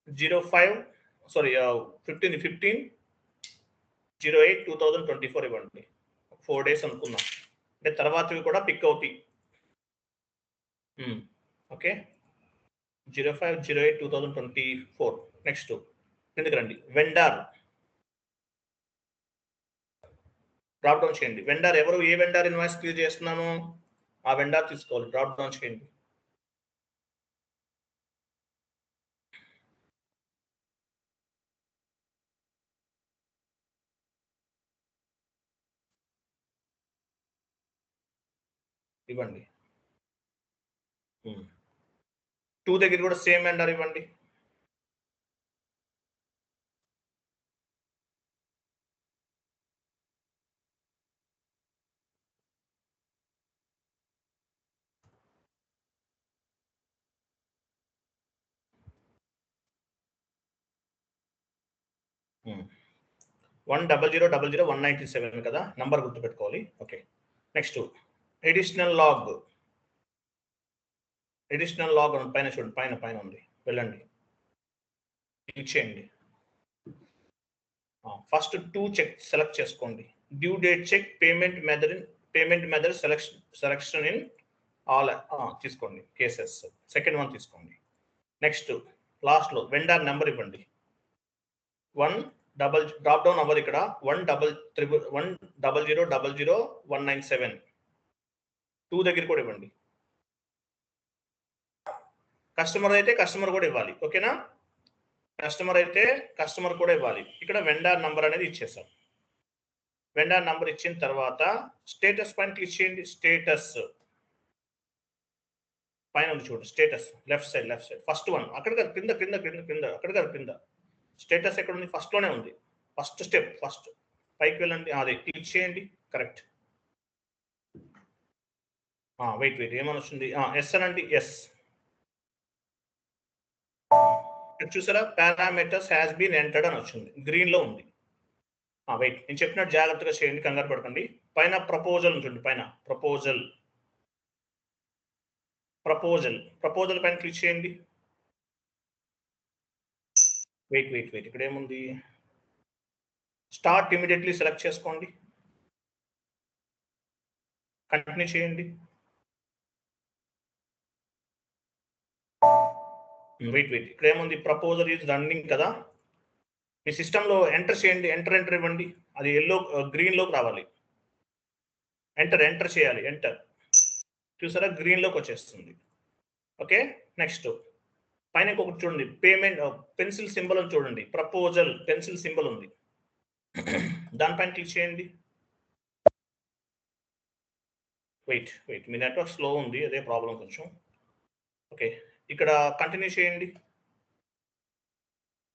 15/08/2024 ఇవ్వండి. 4 days అనుకుందాం, అంటే తర్వాతవి కూడా పిక్ అవుతాయి. ఓకే, 05/08/2024. నెక్స్ట్ కిందకి రండి, వెండర్ డ్రాప్ డౌన్ చేయండి. వెండర్ ఎవరు, ఏ వెండర్ ఇన్వాయిస్ క్లియర్ చేస్తున్నాము ఆ వెండర్ తీసుకోవాలి, డ్రాప్ డౌన్ చేయండి. ఇవ్వండి. 2 దగ్గర కూడా సేమ్ వెండర్ ఇవ్వండి. Hmm. 1000197 కదా, నంబర్ గుర్తుపెట్టుకోవాలి. ఓకే, నెక్స్ట్ ఎడిషనల్ లాగ్ పైన చూడండి, పైన ఉంది, వెళ్ళండి, క్లిక్ చేయండి. ఫస్ట్ 2 చెక్ సెలెక్ట్ చేసుకోండి. Due date check, payment method selection in all తీసుకోండి, కేసెస్ సెకండ్ వన్ తీసుకోండి. నెక్స్ట్ లాస్ట్ లో వెండర్ నెంబర్ ఇవ్వండి. 1 డబల్ డ్రాప్ డౌన్ అవ్వదు ఇక్కడ 100000197 2 దగ్గర కూడా ఇవ్వండి. కస్టమర్ అయితే కస్టమర్ కూడా ఇవ్వాలి. ఓకేనా? కస్టమర్ అయితే కస్టమర్ కూడా ఇవ్వాలి. ఇక్కడ వెండర్ నంబర్ అనేది ఇచ్చేసాం. వెండర్ నంబర్ ఇచ్చిన తర్వాత స్టేటస్ పైన క్లిక్ చేయండి. స్టేటస్ పైన ఉంది చూడండి. Status left side first one అక్కడ కాదు, కింద అక్కడ కాదు, కింద స్టేటస్ ఎక్కడ ఉంది? ఫస్ట్ లోనే ఉంది. ఫస్ట్ స్టెప్ ఫస్ట్ పైకి వెళ్ళండి. అదే క్లిక్ చేయండి. కరెక్ట్. వెయిట్ ఏమని వచ్చింది? ఎస్ అనండి. ఎస్ చూసారా? పారామీటర్స్ హ్యాస్ బీన్ ఎంటర్డ్ అని వచ్చింది. గ్రీన్ లో ఉంది. వెయిట్ నేను చెప్పినట్టు జాగ్రత్తగా చేయండి, కంగారు పడకండి. పైన ప్రపోజల్ ఉంటుంది. పైన ప్రపోజల్ పైన క్లిక్ చేయండి. వెయిట్ ఇక్కడ ఏముంది? స్టార్ట్ ఇమీడియట్లీ సెలెక్ట్ చేసుకోండి. కంటిన్యూ చేయండి. వెయిట్ ఇక్కడ ఏముంది? ప్రపోజల్ ఈజ్ రన్నింగ్ కదా. మీ సిస్టంలో ఎంటర్ చేయండి. ఎంటర్ ఇవ్వండి. అది గ్రీన్ లోకి రావాలి. ఎంటర్ చేయాలి. ఎంటర్ చూసారా? గ్రీన్ లోకి వచ్చేస్తుంది. ఓకే. నెక్స్ట్ పైన ఇంకొకటి చూడండి. పేమెంట్ పెన్సిల్ సింబల్ అని చూడండి. ప్రపోజల్ పెన్సిల్ సింబల్ ఉంది. దానిపైన క్లిక్ చేయండి. వెయిట్ మీ నెట్వర్క్ స్లో ఉంది, అదే ప్రాబ్లం కొంచెం. ఓకే, ఇక్కడ కంటిన్యూ చేయండి.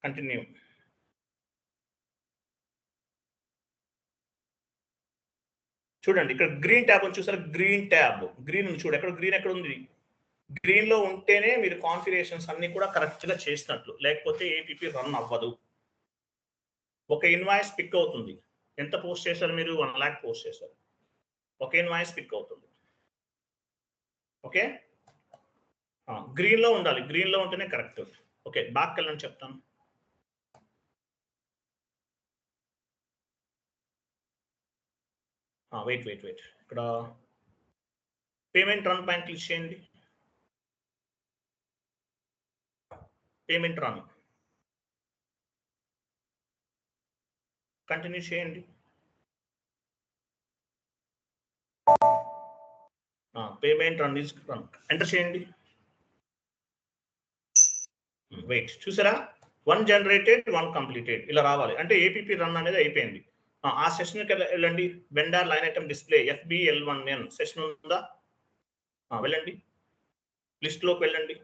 కంటిన్యూ. చూడండి ఇక్కడ గ్రీన్ ట్యాబ్ అని చూసారా? గ్రీన్ ట్యాబ్ గ్రీన్ ఉంది చూడు. గ్రీన్ ఎక్కడ ఉంది? గ్రీన్ లో ఉంటేనే మీరు కాన్ఫిగరేషన్స్ అన్ని కూడా కరెక్ట్ గా చేసినట్లు, లేకపోతే ఏపీపీ రన్ అవ్వదు. ఒక ఇన్వాయిస్ పిక్ అవుతుంది. ఎంత పోస్ట్ చేశారు మీరు? 1 lakh పోస్ట్ చేశారు. ఒక ఇన్వాయిస్ పిక్ అవుతుంది. ఓకే, గ్రీన్ లో ఉండాలి. గ్రీన్ లో ఉంటేనే కరెక్ట్. ఓకే, బ్యాక్ వెళ్ళని చెప్తాను. వెయిట్ ఇక్కడ పేమెంట్ రన్ పైన క్లిక్ చేయండి. పేమెంట్ రన్ కంటిన్యూ చేయండి. Payment run is run enter చేయండి. వెయిట్ చూసారా? 1 జనరేటెడ్ 1 కంప్లీటెడ్ ఇలా రావాలి. అంటే ఏపీపీ రన్ అనేది అయిపోయింది. ఆ సెషన్కి వెళ్ళండి. Vendor line item display FBL1N session ఉందా? వెళ్ళండి. లిస్ట్ లోకి వెళ్ళండి.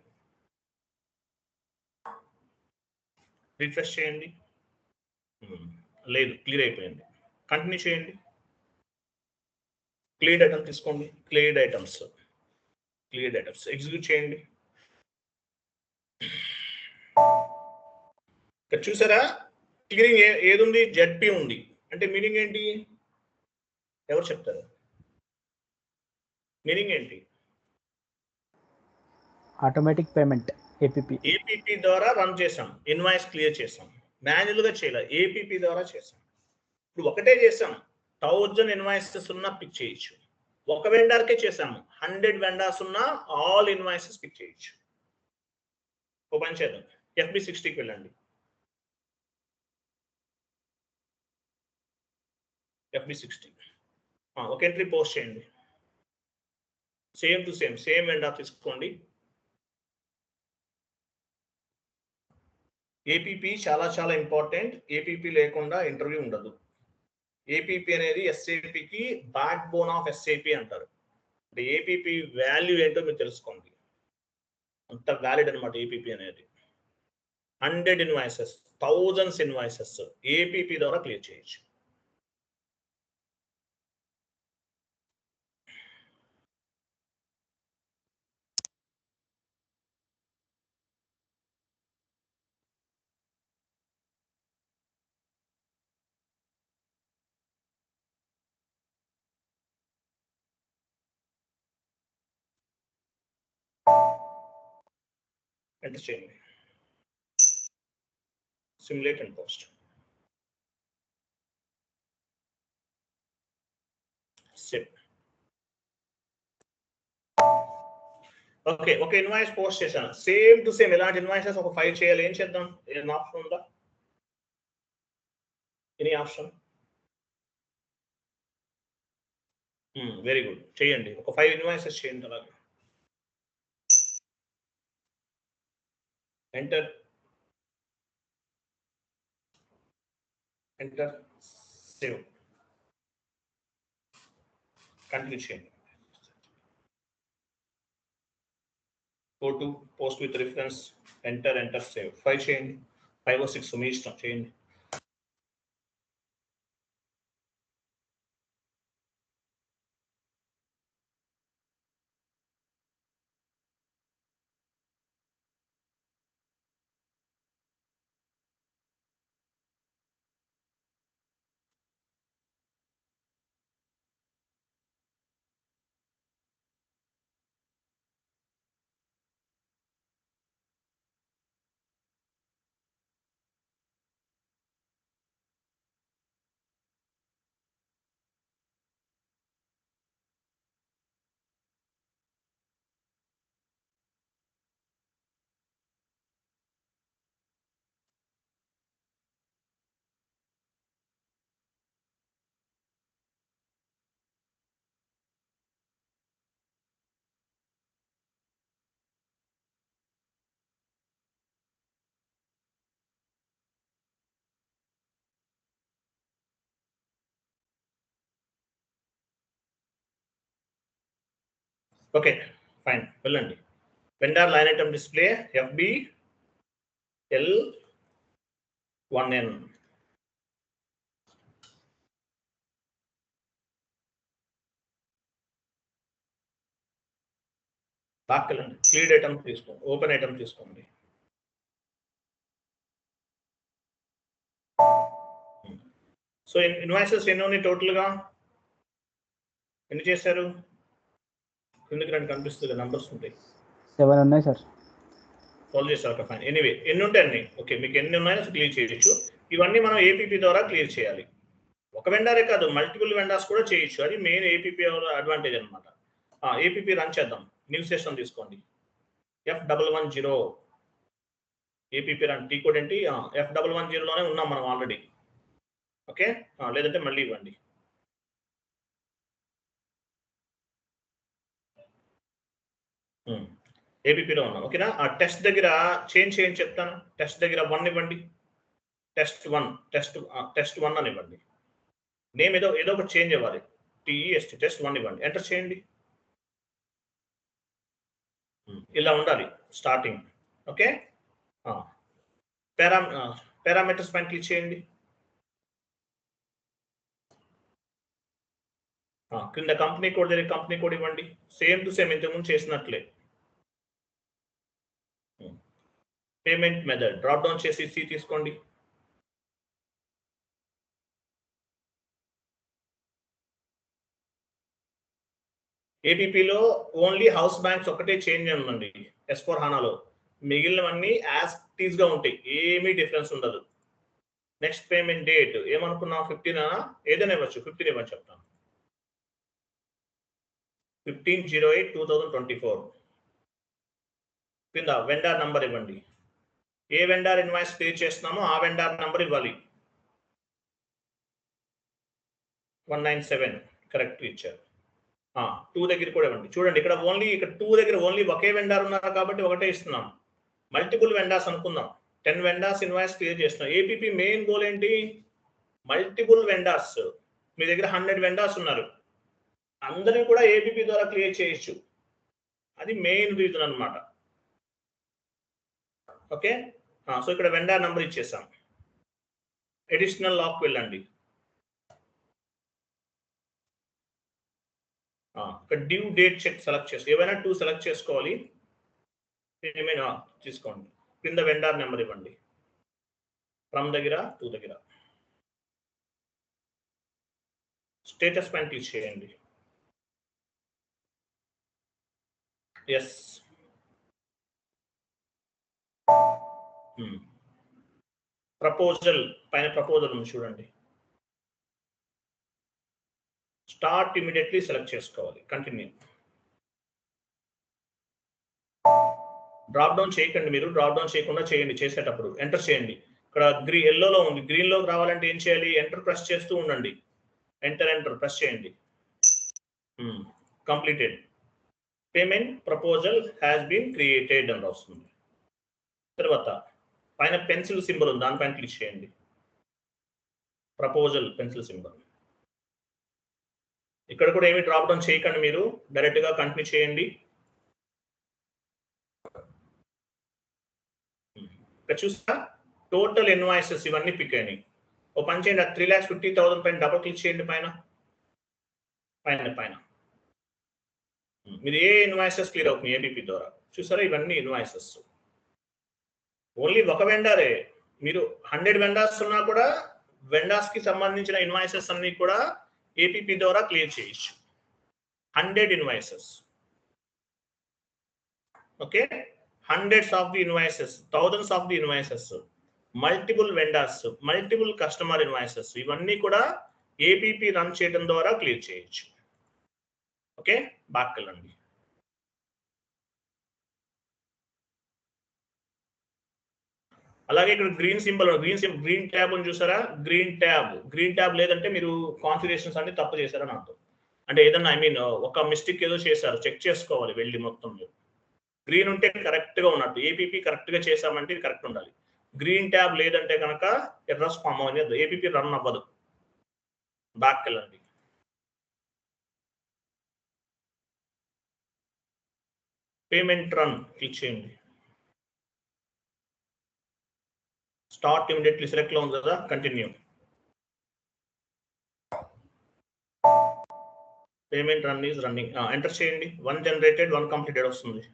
రిఫ్రెష్ చేయండి. లేదు, క్లియర్ అయిపోయింది. కంటిన్యూ చేయండి. క్లియర్డ్ ఐటమ్స్ తీసుకోండి. క్లియర్డ్ ఐటమ్స్ ఎగ్జిక్యూట్ చేయండి. ఇక్కడ చూసారా? క్లియరింగ్ ఏది ఉంది? ZP ఉంది. అంటే మీనింగ్ ఏంటి? ఎవరు చెప్తారు? మీనింగ్ ఏంటి? ఆటోమేటిక్ పేమెంట్ ఏపీపీ ద్వారా రన్ చేసాం. ఇన్వాయిస్ క్లియర్ చేసాం. మాన్యువల్ గా చేయాలి. ఏపీపీ ద్వారా చేసాం. ఇప్పుడు ఒకటే చేసాం. 1000 ఇన్వాయిసెస్ ఉన్నా పిక్ చేయొచ్చు. ఒక వెండర్కే చేసాము. 100 వెండర్స్ ఉన్నా ఆల్ ఇన్వాయిసెస్ పిక్ చేయొచ్చు. ఓపెన్ చేద్దాం. FB60కి వెళ్ళండి. FB60 ఒక ఎంట్రీ పోస్ట్ చేయండి. సేమ్ టు సేమ్ వెండర్ తీసుకోండి. ఏపీపీ చాలా ఇంపార్టెంట్. ఏపీపీ లేకుండా ఇంటర్వ్యూ ఉండదు. ఏపీపీ అనేది SAPకి బ్యాక్ బోన్ ఆఫ్ SAP అంటారు. అంటే ఏపీపీ వాల్యూ ఏంటో మీరు తెలుసుకోండి. అంత వ్యాలిడ్ అనమాట ఏపీపీ అనేది. 100 ఇన్వాయిసెస్, thousands ఇన్వాయిసెస్ ఏపీపీ ద్వారా క్లియర్ చేయొచ్చు. ఎంటర్ చేయండి. Simulate and post. Save. Okay, ఒక ఇన్వాయిస్ పోస్ట్ చేశాను. సేమ్ టు సేమ్ ఇలాంటి ఇన్వాయిసెస్ ఒక 5 చేయాలి. ఏం చేద్దాం? ఏదైనా ఆప్షన్ ఉందా? Any option? వెరీ గుడ్, చేయండి. ఒక 5 ఇన్వాయిసెస్ చేయండి అలాగా. ఎంటర్ సేవ్, కంటిన్యూ చేయండి. Go to post with reference, enter save. 5 చేయండి, 5 or 6 మీ ఇష్టం, చేయండి. ఓకే ఫైన్, వెళ్ళండి. Vendor line item display FBL1N. బాక్కెళ్ళండి, క్లీడ్ ఐటమ్ తీసుకోండి, ఓపెన్ ఐటమ్ తీసుకోండి. సో ఇన్వాయిసెస్ ఎన్ని ఉన్నాయి టోటల్గా? ఎన్ని చేశారు? కిందకి రండి, కనిపిస్తుంది, నంబర్స్ ఉంటాయి. 7 ఉన్నాయి సార్. సాల్వ్ చేశారు, ఫైన్. ఎనీవే ఎన్ని ఉంటాయి అన్ని? ఓకే, మీకు ఎన్ని ఉన్నాయో క్లియర్ చేయొచ్చు. ఇవన్నీ మనం ఏపీపీ ద్వారా క్లియర్ చేయాలి. ఒక వెండరే కాదు, మల్టిపుల్ వెండర్స్ కూడా చేయొచ్చు. అది మెయిన్ ఏపీపీ అడ్వాంటేజ్ అనమాట. ఏపీపీ రన్ చేద్దాం. న్యూ సెషన్ తీసుకోండి, F110 APP run. Tea code ఏంటి? F110లోనే ఉన్నాం మనం ఆల్రెడీ. ఓకే, లేదంటే మళ్ళీ ఇవ్వండి. ఏపీపీలో ఉన్నాం, ఓకేనా? ఆ టెస్ట్ దగ్గర చేంజ్ చేయని చెప్తాను. టెస్ట్ దగ్గర 1 ఇవ్వండి. టెస్ట్ 1 అని ఇవ్వండి. నేమ్ ఏదో ఒకటి చేంజ్ అవ్వాలి. TEST టెస్ట్ 1 ఇవ్వండి, ఎంటర్ చేయండి. ఇలా ఉండాలి స్టార్టింగ్. ఓకే, పారామీటర్స్ పైన క్లిక్ చేయండి. కింద కంపెనీ కోడ్ దగ్గర కంపెనీ కోడ్ ఇవ్వండి. సేమ్ టు సేమ్ ఇంతకుముందు చేసినట్లే. పేమెంట్ మెథడ్ డ్రాప్ డౌన్ చేసి సి తీసుకోండి. ఏపీపీలో ఓన్లీ హౌస్ బ్యాంక్స్ ఒకటే చేంజ్ ఉందండి S4 HANAలో. మిగిలినవన్నీ యాజ్ టీజ్ గా ఉంటాయి, ఏమీ డిఫరెన్స్ ఉండదు. నెక్స్ట్ పేమెంట్ డేట్ ఏమనుకున్నాం? 15 ఏదైనా ఇవ్వచ్చు, 15 ఇవ్వని చెప్తాను. 15/08/2024. కింద వెండర్ నంబర్ ఇవ్వండి. ఏ వెండర్ ఇన్వాయిస్ పే చేస్తున్నామో ఆ వెండర్ నంబర్ ఇవ్వాలి. 197 కరెక్ట్ ఇచ్చారు. 2 దగ్గర కూడా ఇవ్వండి. చూడండి ఇక్కడ 2 దగ్గర ఓన్లీ ఒకే వెండర్ ఉన్నారు కాబట్టి ఒకటే ఇస్తున్నాం. మల్టిపుల్ వెండర్స్ అనుకుందాం, 10 వెండర్స్ ఇన్వాయిస్ క్లియర్ చేస్తున్నాం. ఏపీపీ మెయిన్ గోల్ ఏంటి? Multiple vendors. మీ దగ్గర 100 వెండర్స్ ఉన్నారు, అందరినీ కూడా ఏపీపీ ద్వారా క్లియర్ చేయొచ్చు. అది మెయిన్ రీజన్ అన్నమాట. ఓకే, సో ఇక్కడ వెండర్ నంబర్ ఇచ్చేసాం. అడిషనల్ లాక్ వెళ్ళండి. ఇక్కడ డ్యూ డేట్ చెక్ సెలెక్ట్ చేసి ఏవైనా 2 సెలెక్ట్ చేసుకోవాలి. ఏమైనా తీసుకోండి. కింద వెండర్ నెంబర్ ఇవ్వండి. ఫ్రమ్ దగ్గర 2 దగ్గర స్టేటస్ పైన క్లిక్ చేయండి. ఎస్, ప్రపోజల్ పైన ప్రపోజల్ ఉంది చూడండి. స్టార్ట్ ఇమీడియట్లీ సెలెక్ట్ చేసుకోవాలి. కంటిన్యూ. డ్రాప్ డౌన్ చేయకండి, మీరు డ్రాప్ డౌన్ చేయకుండా చేయండి. చేసేటప్పుడు ఎంటర్ చేయండి. ఇక్కడ ఎల్లోలో ఉంది, గ్రీన్ లోకి రావాలంటే ఏం చేయాలి? ఎంటర్ ప్రెస్ చేస్తూ ఉండండి. ఎంటర్ ప్రెస్ చేయండి. Completed. Payment proposal has been created అని వస్తుంది. తర్వాత పైన పెన్సిల్ సింబల్ ఉంది, దానిపైన క్లిక్ చేయండి. Proposal pencil symbol. ఇక్కడ కూడా ఏమి డ్రాప్ డౌన్ చేయకండి, మీరు డైరెక్ట్ గా కంటిన్యూ చేయండి. ఇక్కడ చూసా టోటల్ ఇన్వాయిసెస్ ఇవన్నీ పిక్ అయినాయి. ఓ పని చేయండి, 3,50,000 పైన డబుల్ క్లిక్ చేయండి. పైన మీరు ఏ ఇన్వాయిసెస్ క్లియర్ అవుతుంది ఏపీపీ ద్వారా చూసారా? ఇవన్నీ ఇన్వాయిసెస్. ఓన్లీ ఒక వెండరే. మీరు 100 వెండర్స్ ఉన్నా కూడా వెండర్స్ కి సంబంధించిన ఇన్వాయిసెస్ అన్ని కూడా ఏపీపీ ద్వారా క్లియర్ చేయొచ్చు. 100 invoices. Okay, hundreds of the invoices, thousands of the invoices, multiple vendors, multiple customer invoices, ఇవన్నీ కూడా ఏపీపీ రన్ చేయడం ద్వారా క్లియర్ చేయొచ్చు. ఓకే, బ్యాక్ వెళ్ళండి. అలాగే ఇక్కడ గ్రీన్ సింబల్, గ్రీన్ ట్యాబ్ అని చూసారా? గ్రీన్ ట్యాబ్ లేదంటే మీరు కాన్ఫిగరేషన్స్ అన్ని తప్పు చేశారని అర్థం. అంటే ఏదన్నా ఒక మిస్టేక్ ఏదో చేశారు, చెక్ చేసుకోవాలి వెళ్ళి మొత్తం. గ్రీన్ ఉంటే కరెక్ట్ గా ఉన్నట్టు, ఏపీపీ కరెక్ట్ గా చేసామంటే ఇది కరెక్ట్ ఉండాలి. గ్రీన్ ట్యాబ్ లేదంటే కనుక ఎర్రర్స్ ఫామ్ అనేది ఏపీపీ రన్ అవ్వదు. బ్యాక్ వెళ్ళండి. పేమెంట్ రన్ క్లిక్ చేయండి. స్టార్ట్ ఇమిడియట్లీ సెలెక్ట్ లో ఉంది కదా, continue. Payment run is running. Enter చేయండి. 1 జనరేటెడ్ 1 కంప్లీటెడ్ వస్తుంది.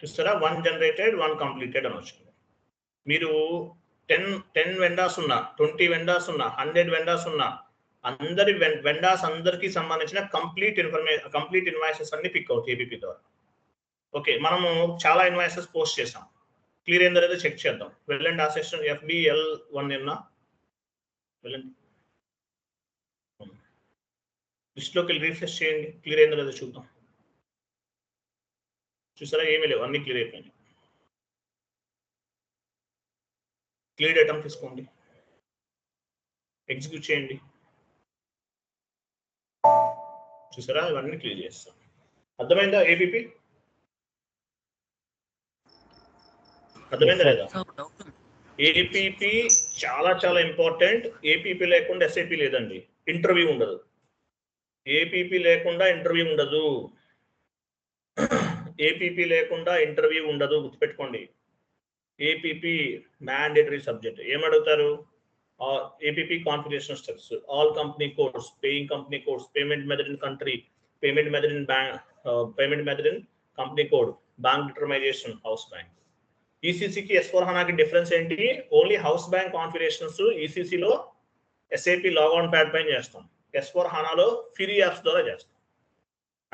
చూస్తారా? 1 జనరేటెడ్ 1 కంప్లీటెడ్ అని వచ్చింది. మీరు 10 వెండర్స్ ఉన్నా, 20 వెండర్స్ ఉన్నా, 100 వెండర్స్ ఉన్నా, అందరి వెండర్స్ అందరికి సంబంధించిన కంప్లీట్ ఇన్వాయిసెస్ అన్ని పిక్ అవుతాయి ఏపీపీ ద్వారా. ఓకే, మనము చాలా ఇన్వాయిసెస్ పోస్ట్ చేసాం. క్లియర్ అయిందో లేదో చెక్ చేద్దాం. వెళ్ళండి, ఆ సెక్షన్ FBL1 ఏమన్నా వెళ్ళండి, లిస్ట్లోకి వెళ్ళి రీఫ్రెష్ చేయండి. క్లియర్ అయిందో లేదో చూద్దాం. చూసారా? ఏమీ లేవు, అన్ని క్లియర్ అయిపోయింది. క్లియర్ ఐటమ్ తీసుకోండి, ఎగ్జిక్యూట్ చేయండి. చూసారా? ఇవన్నీ క్లియర్ చేస్తాం. అర్థమైందా ఏపీపీ? అర్థమైందా లేదా? ఏపీపీ చాలా చాలా ఇంపార్టెంట్. ఏపీపీ లేకుండా ఎస్ఏపీ లేదండి, ఇంటర్వ్యూ ఉండదు. ఏపీపీ లేకుండా ఇంటర్వ్యూ ఉండదు. ఏపీపీ లేకుండా ఇంటర్వ్యూ ఉండదు, గుర్తుపెట్టుకోండి. APP mandatory subject. ఏమడుగుతారు? APP configuration steps, all company codes, paying company codes, payment method in country, payment method in bank, payment method in company code, bank determination, house bank. ఈసీసీకి S/4HANAకి difference ఏంటి? Only house bank configurations ఈసీసీలో SAP logon pad పైన చేస్తాం, S/4HANAలో free apps ద్వారా చేస్తాం.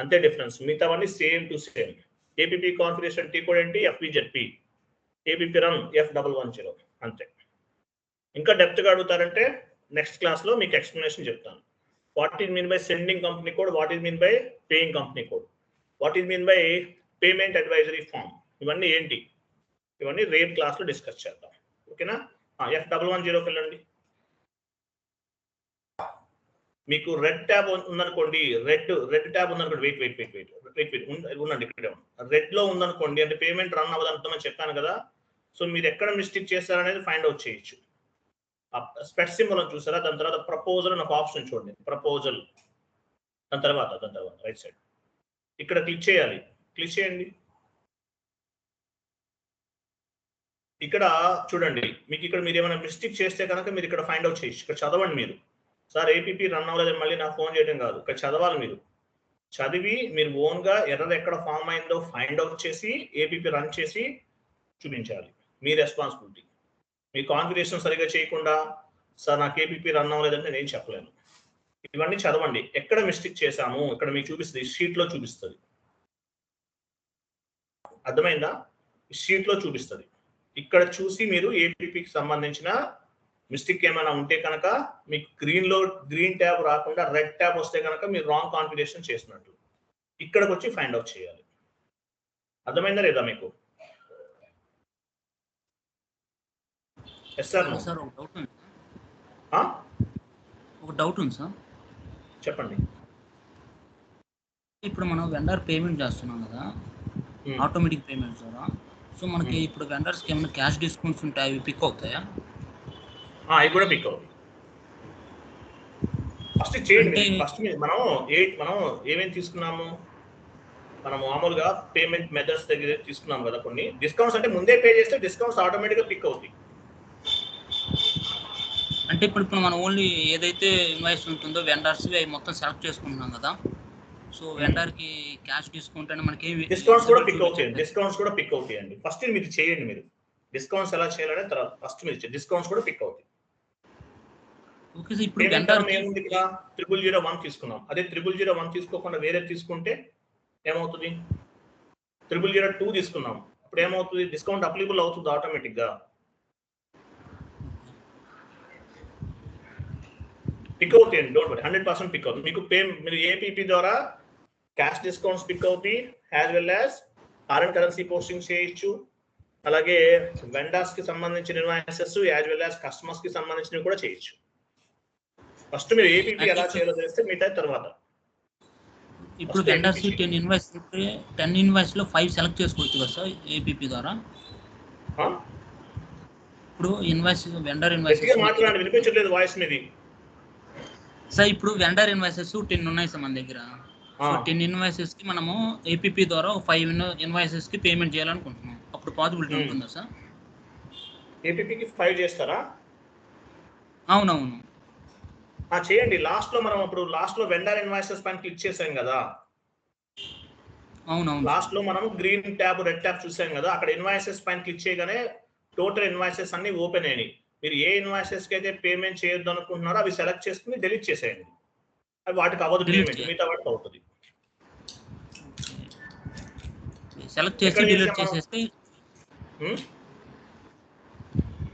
అంతే difference. మిగతావన్నీ same to same. APP configuration T code ఏంటి? FPZP. APP run F110. అంతే. ఇంకా డెప్త్గా అడుగుతారంటే నెక్స్ట్ క్లాస్లో మీకు ఎక్స్ప్లెనేషన్ చెప్తాను. What is mean by sending company code, what is mean by paying company code, what is mean by payment advisory form, ఇవన్నీ ఏంటి, ఇవన్నీ రేపు క్లాస్లో డిస్కస్ చేద్దాం. ఓకేనా? F110కి వెళ్ళండి. మీకు రెడ్ ట్యాబ్ ఉందనుకోండి, రెడ్ ట్యాబ్ ఉందనుకోండి, వెయిట్ ఉండండి, ఇక్కడే రెడ్ లో ఉందనుకోండి, అంటే పేమెంట్ రన్ అవ్వదంటామని చెప్పాను కదా. సో మీరు ఎక్కడ మిస్టేక్ చేస్తారనేది ఫైండ్ అవుట్ చేయొచ్చు. స్పెట్ సింబల్ అని చూసారా? దాని తర్వాత ప్రపోజల్ అని ఒక ఆప్షన్ చూడండి, ప్రపోజల్. దాని తర్వాత రైట్ సైడ్ ఇక్కడ క్లిక్ చేయాలి. క్లిక్ చేయండి. ఇక్కడ చూడండి, మీకు ఇక్కడ మీరు ఏమైనా మిస్టేక్ చేస్తే కనుక మీరు ఇక్కడ ఫైండ్ అవుట్ చేయొచ్చు. ఇక్కడ చదవండి మీరు. సార్ ఏపీపీ రన్ అవ్వలేదని మళ్ళీ నాకు ఫోన్ చేయడం కాదు, ఇక్కడ చదవాలి. మీరు చదివి మీరు ఓన్గా ఎర్రర్ ఎక్కడ ఫామ్ అయిందో ఫైండ్ అవుట్ చేసి ఏపీపీ రన్ చేసి చూపించాలి. మీ రెస్పాన్సిబిలిటీ. మీ కాన్ఫిగరేషన్ సరిగా చేయకుండా సార్ నాకు ఏపీపీ రన్ అవ్వలేదంటే నేను చెప్పలేను. ఇవన్నీ చదవండి. ఎక్కడ మిస్టేక్ చేశాము ఇక్కడ మీకు చూపిస్తుంది, షీట్లో చూపిస్తుంది. అర్థమైందా? షీట్లో చూపిస్తుంది. ఇక్కడ చూసి మీరు ఏపీపీకి సంబంధించిన మిస్టేక్ ఏమైనా ఉంటే కనుక మీకు గ్రీన్ ట్యాబ్ రాకుండా రెడ్ ట్యాబ్ వస్తే కనుక మీరు రాంగ్ కాన్ఫిగరేషన్ చేసినట్టు. ఇక్కడికి వచ్చి ఫైండ్ అవుట్ చేయాలి. అర్థమైందా లేదా మీకు? ఎస్ సార్ నో సార్ ఒక డౌట్ ఉంది సార్ చెప్పండి. ఇప్పుడు మనం వెండర్ పేమెంట్ చేస్తున్నాం కదా ఆటోమేటిక్ పేమెంట్ ద్వారా, సో మనకి ఇప్పుడు వెండర్స్కి ఏమైనా క్యాష్ డిస్కౌంట్స్ ఉంటాయి, అవి పిక్ అవుతాయా? అవి కూడా పిక్ అవుతాయి. ఫస్ట్ చేయండి. ఫస్ట్ మనం ఏమేమి తీసుకున్నాము, మనం మామూలుగా పేమెంట్ మెథడ్స్ దగ్గర తీసుకున్నాం కదా కొన్ని డిస్కౌంట్స్. అంటే ముందే పే చేస్తే డిస్కౌంట్స్ ఆటోమేటిక్గా పిక్ అవుతాయి. అంటే ఇప్పుడు మనం ఓన్లీ ఏదైతే ఇన్వాయిస్ ఉంటుందో వెండర్స్ అవి మొత్తం సెలెక్ట్ చేసుకుంటున్నాం కదా, సో వెండర్ కి క్యాష్ డిస్కౌంట్ అని మనకి డిస్కౌంట్స్ కూడా పిక్ అవుతాయండి. ఫస్ట్ మీరు చేయండి. మీరు డిస్కౌంట్స్ ఎలా చేయాలనే తర్వాత ఫస్ట్ మీరు డిస్కౌంట్స్ కూడా పిక్ అవుతాయి. Okay sir. ఇప్పుడు వెండర్ ఏముంది ఇక్కడ 0001 తీసుకున్నాం. అదే 0001 తీసుకోకుండా వేరే తీసుకుంటే ఏమవుతుంది? 0002 తీసుకున్నాం. అప్పుడు ఏమవుతుంది? డిస్కౌంట్ అప్లికబుల్ అవుతుంది ఆటోమేటిక్ గా. పిక్ అవుతాయండి, డోంట్ వరీ, 100% పిక్ అవుతుంది. మీకు మీరు ఏపీపీ ద్వారా క్యాష్ డిస్కౌంట్స్ పిక్ అవుతాయి, as well as foreign currency posting చేయొచ్చు. అలాగే వెండర్స్ కి సంబంధించిన invoices as well as customers కి సంబంధించినవి కూడా చేయొచ్చు. ఫస్ట్ మీరు ఏపీపీ ఎలా చేయాలో తెలిస్తే మిగతా తర్వాత. ఇప్పుడు వెండర్స్ 10 ఇన్వాయిస్ ఉంటే 10 ఇన్వాయిస్ లో 5 సెలెక్ట్ చేసుకోవచ్చు కదా సార్ ఏపీపీ ద్వారా? ఇప్పుడు ఇన్వాయిస్ వెండర్ ఇన్వాయిసెస్ మాట్లాడండి, వినిపించట్లేదు వాయిస్ మీది సార్. ఇప్పుడు వెండర్ ఇన్వాయిసెస్ 10 ఉన్నాయి సార్ మన దగ్గర. సో 10 ఇన్వాయిసెస్ కి మనము ఏపీపీ ద్వారా 5 ఇన్వాయిసెస్ కి పేమెంట్ చేయాలనుకుంటున్నాం. అప్పుడు పాసిబిలిటీ ఉంటుందా సార్? ఏపీపీకి 5 చేస్తారా? అవునవును చేయండి. లాస్ట్ లో మనం అప్పుడు లాస్ట్ లో వెండర్ ఇన్వాయిసెస్ పైన క్లిక్ చేసాం కదా. అవునవును లాస్ట్ లో మనం గ్రీన్ ట్యాబ్ రెడ్ ట్యాబ్ చూసాం కదా. అక్కడ ఇన్వాయిసెస్ పైన క్లిక్ చేయగానే టోటల్ ఇన్వాయిసెస్ అన్ని ఓపెన్ అయినాయి. మీరు ఏ ఇన్వాయిసెస్ కి అయితే పేమెంట్ చేయొద్దు అనుకుంటున్నారో అవి సెలెక్ట్ చేసుకుని డిలీట్ చేసేయండి. అవి వాటికి అవ్వదు పేమెంట్, మిగతా వాటికి అవుతుంది. సెలెక్ట్ చేసి డిలీట్ చేసేస్తే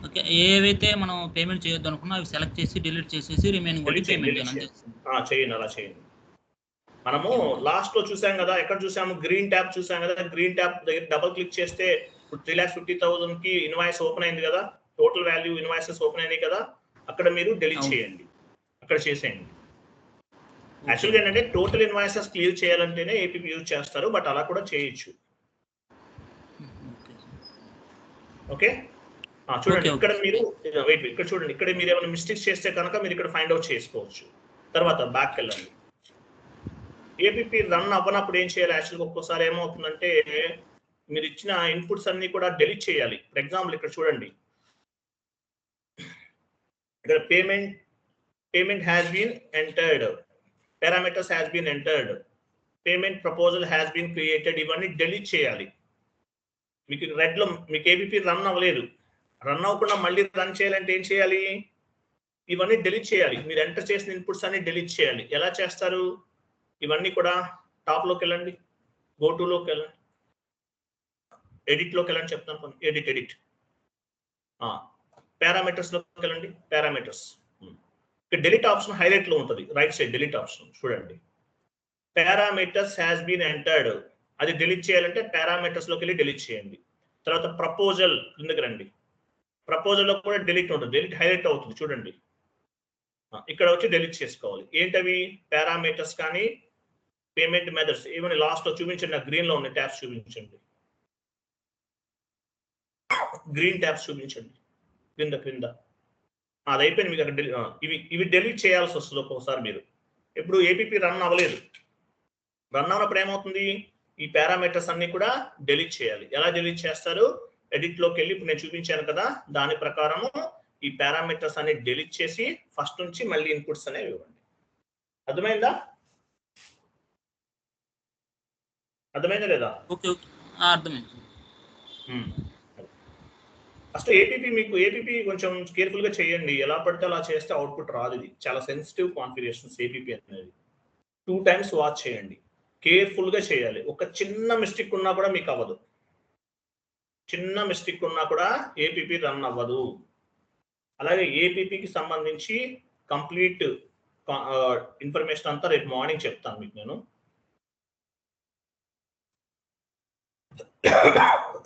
ఓకే. ఏవైతే మనం పేమెంట్ చేయొద్దు అనుకున్నా అవి సెలెక్ట్ చేసి డిలీట్ చేసేసి రిమైనింగ్ కూడా పేమెంట్ చేయండి. అలా చేయండి. మనము లాస్ట్ లో చూసాం కదా, ఎక్కడ చూసాము? గ్రీన్ ట్యాబ్ చూసాం కదా. గ్రీన్ ట్యాబ్ దగ్గర డబుల్ క్లిక్ చేస్తే 3,50,000 కి ఇన్వాయిస్ ఓపెన్ అయింది కదా. టోటల్ వాల్యూ ఇన్వాయిసెస్ ఓపెన్ అయినాయి కదా. అక్కడ మీరు డిలీట్ చేయండి, అక్కడ చేసేయండి. యాక్చువల్గా ఏంటంటే టోటల్ ఇన్వాయిసెస్ క్లియర్ చేయాలంటేనే ఏపీపీ యూజ్ చేస్తారు, బట్ అలా కూడా చేయొచ్చు. ఓకే, చూడండి ఇక్కడ మీరు ఇక్కడ చూడండి, ఇక్కడ మీరు ఏమైనా మిస్టేక్స్ చేస్తే కనుక మీరు ఇక్కడ ఫైండ్ అవుట్ చేసుకోవచ్చు. తర్వాత బ్యాక్ వెళ్ళండి. ఏపీపీ రన్ అవ్వనప్పుడు ఏం చేయాలి? యాక్చువల్గా ఒక్కోసారి ఏమవుతుందంటే మీరు ఇచ్చిన ఇన్పుట్స్ అన్ని కూడా డిలీట్ చేయాలి. ఫర్ ఎగ్జాంపుల్ ఇక్కడ చూడండి, ఇక్కడ payment has been entered, parameters has been entered, payment proposal has been created, ఇవన్నీ డిలీట్ చేయాలి. మీకు రెడ్ లో మీకు ఏపీపీ రన్ అవ్వలేదు. రన్ అవ్వకుండా మళ్ళీ రన్ చేయాలంటే ఏం చేయాలి? ఇవన్నీ డిలీట్ చేయాలి. మీరు ఎంటర్ చేసిన ఇన్పుట్స్ అన్ని డిలీట్ చేయాలి. ఎలా చేస్తారు? ఇవన్నీ కూడా టాప్ లోకి వెళ్ళండి, గో టు లోకి వెళ్ళండి, ఎడిట్ లోకి వెళ్ళండి, చెప్తాను. ఎడిట్ పారామీటర్స్ లోకి వెళ్ళండి. పారామీటర్స్ ఇక్కడ డిలీట్ ఆప్షన్ హైలైట్ లో ఉంటుంది, రైట్ సైడ్ డిలీట్ ఆప్షన్ చూడండి. పారామీటర్స్ హ్యాస్ బీన్ ఎంటర్డ్, అది డిలీట్ చేయాలంటే పారామీటర్స్ లోకి వెళ్ళి డిలీట్ చేయండి. తర్వాత ప్రపోజల్ కిందకి రండి. ప్రపోజల్ లో కూడా డిలీట్ ఉంటుంది, డిలీట్ హైలైట్ అవుతుంది చూడండి. ఇక్కడ వచ్చి డిలీట్ చేసుకోవాలి. ఏంటవి? పారామీటర్స్ కానీ పేమెంట్ మెథడ్స్ ఏమైనా లాస్ట్ లో చూపించండి. నాకు గ్రీన్ లో ఉన్న ట్యాబ్స్ చూపించండి, గ్రీన్ ట్యాబ్స్ చూపించండి క్రింద. అది అయిపోయింది మీకు అక్కడ. ఇవి డిలీట్ చేయాల్సి వస్తుంది ఒక్కొక్కసారి. మీరు ఇప్పుడు ఏపీపీ రన్ అవ్వలేదు, రన్ అవ్వనప్పుడు ఏమవుతుంది? ఈ పారామీటర్స్ అన్ని కూడా డిలీట్ చేయాలి. ఎలా డిలీట్ చేస్తారు? ఎడిట్ లోకి వెళ్ళి ఇప్పుడు నేను చూపించాను కదా, దాని ప్రకారము ఈ పారామీటర్స్ అన్ని డిలీట్ చేసి ఫస్ట్ నుంచి మళ్ళీ ఇన్పుట్స్ అనేవి ఇవ్వండి. అర్థమైందా లేదా? అర్థమైంది. ఫస్ట్ ఏపీపీ కొంచెం కేర్ఫుల్ గా చేయండి. ఎలా పడితే అలా చేస్తే అవుట్పుట్ రాదు. ఇది చాలా సెన్సిటివ్ కాన్ఫిగరేషన్స్ ఏపీపీ అనేది. 2 times వాచ్ చేయండి, కేర్ఫుల్ గా చేయాలి. ఒక చిన్న మిస్టేక్ ఉన్నా కూడా మీకు అవ్వదు. చిన్న మిస్టేక్ ఉన్నా కూడా ఏపీపీ రన్ అవ్వదు. అలాగే ఏపీపీకి సంబంధించి కంప్లీట్ ఇన్ఫర్మేషన్ అంతా రేపు మార్నింగ్ చెప్తాను మీకు. నేను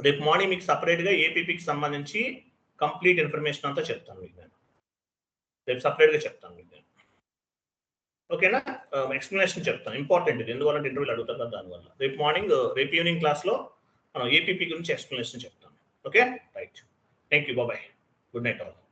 రేపు మార్నింగ్ మీకు సపరేట్ గా ఏపీపీకి సంబంధించి కంప్లీట్ ఇన్ఫర్మేషన్ అంతా చెప్తాను మీకు నేను రేపు సపరేట్గా చెప్తాను మీకు నేను ఓకేనా ఎక్స్ప్లెనేషన్ చెప్తాను ఇంపార్టెంట్ ఇది ఎందువల్ల ఇంటర్వ్యూలు అడుగుతారు కదా దానివల్ల రేపు ఈవినింగ్ క్లాస్లో మనం ఏపీపీ గురించి ఎక్స్ప్లెనేషన్ చెప్తాను okay right thank you bye good night all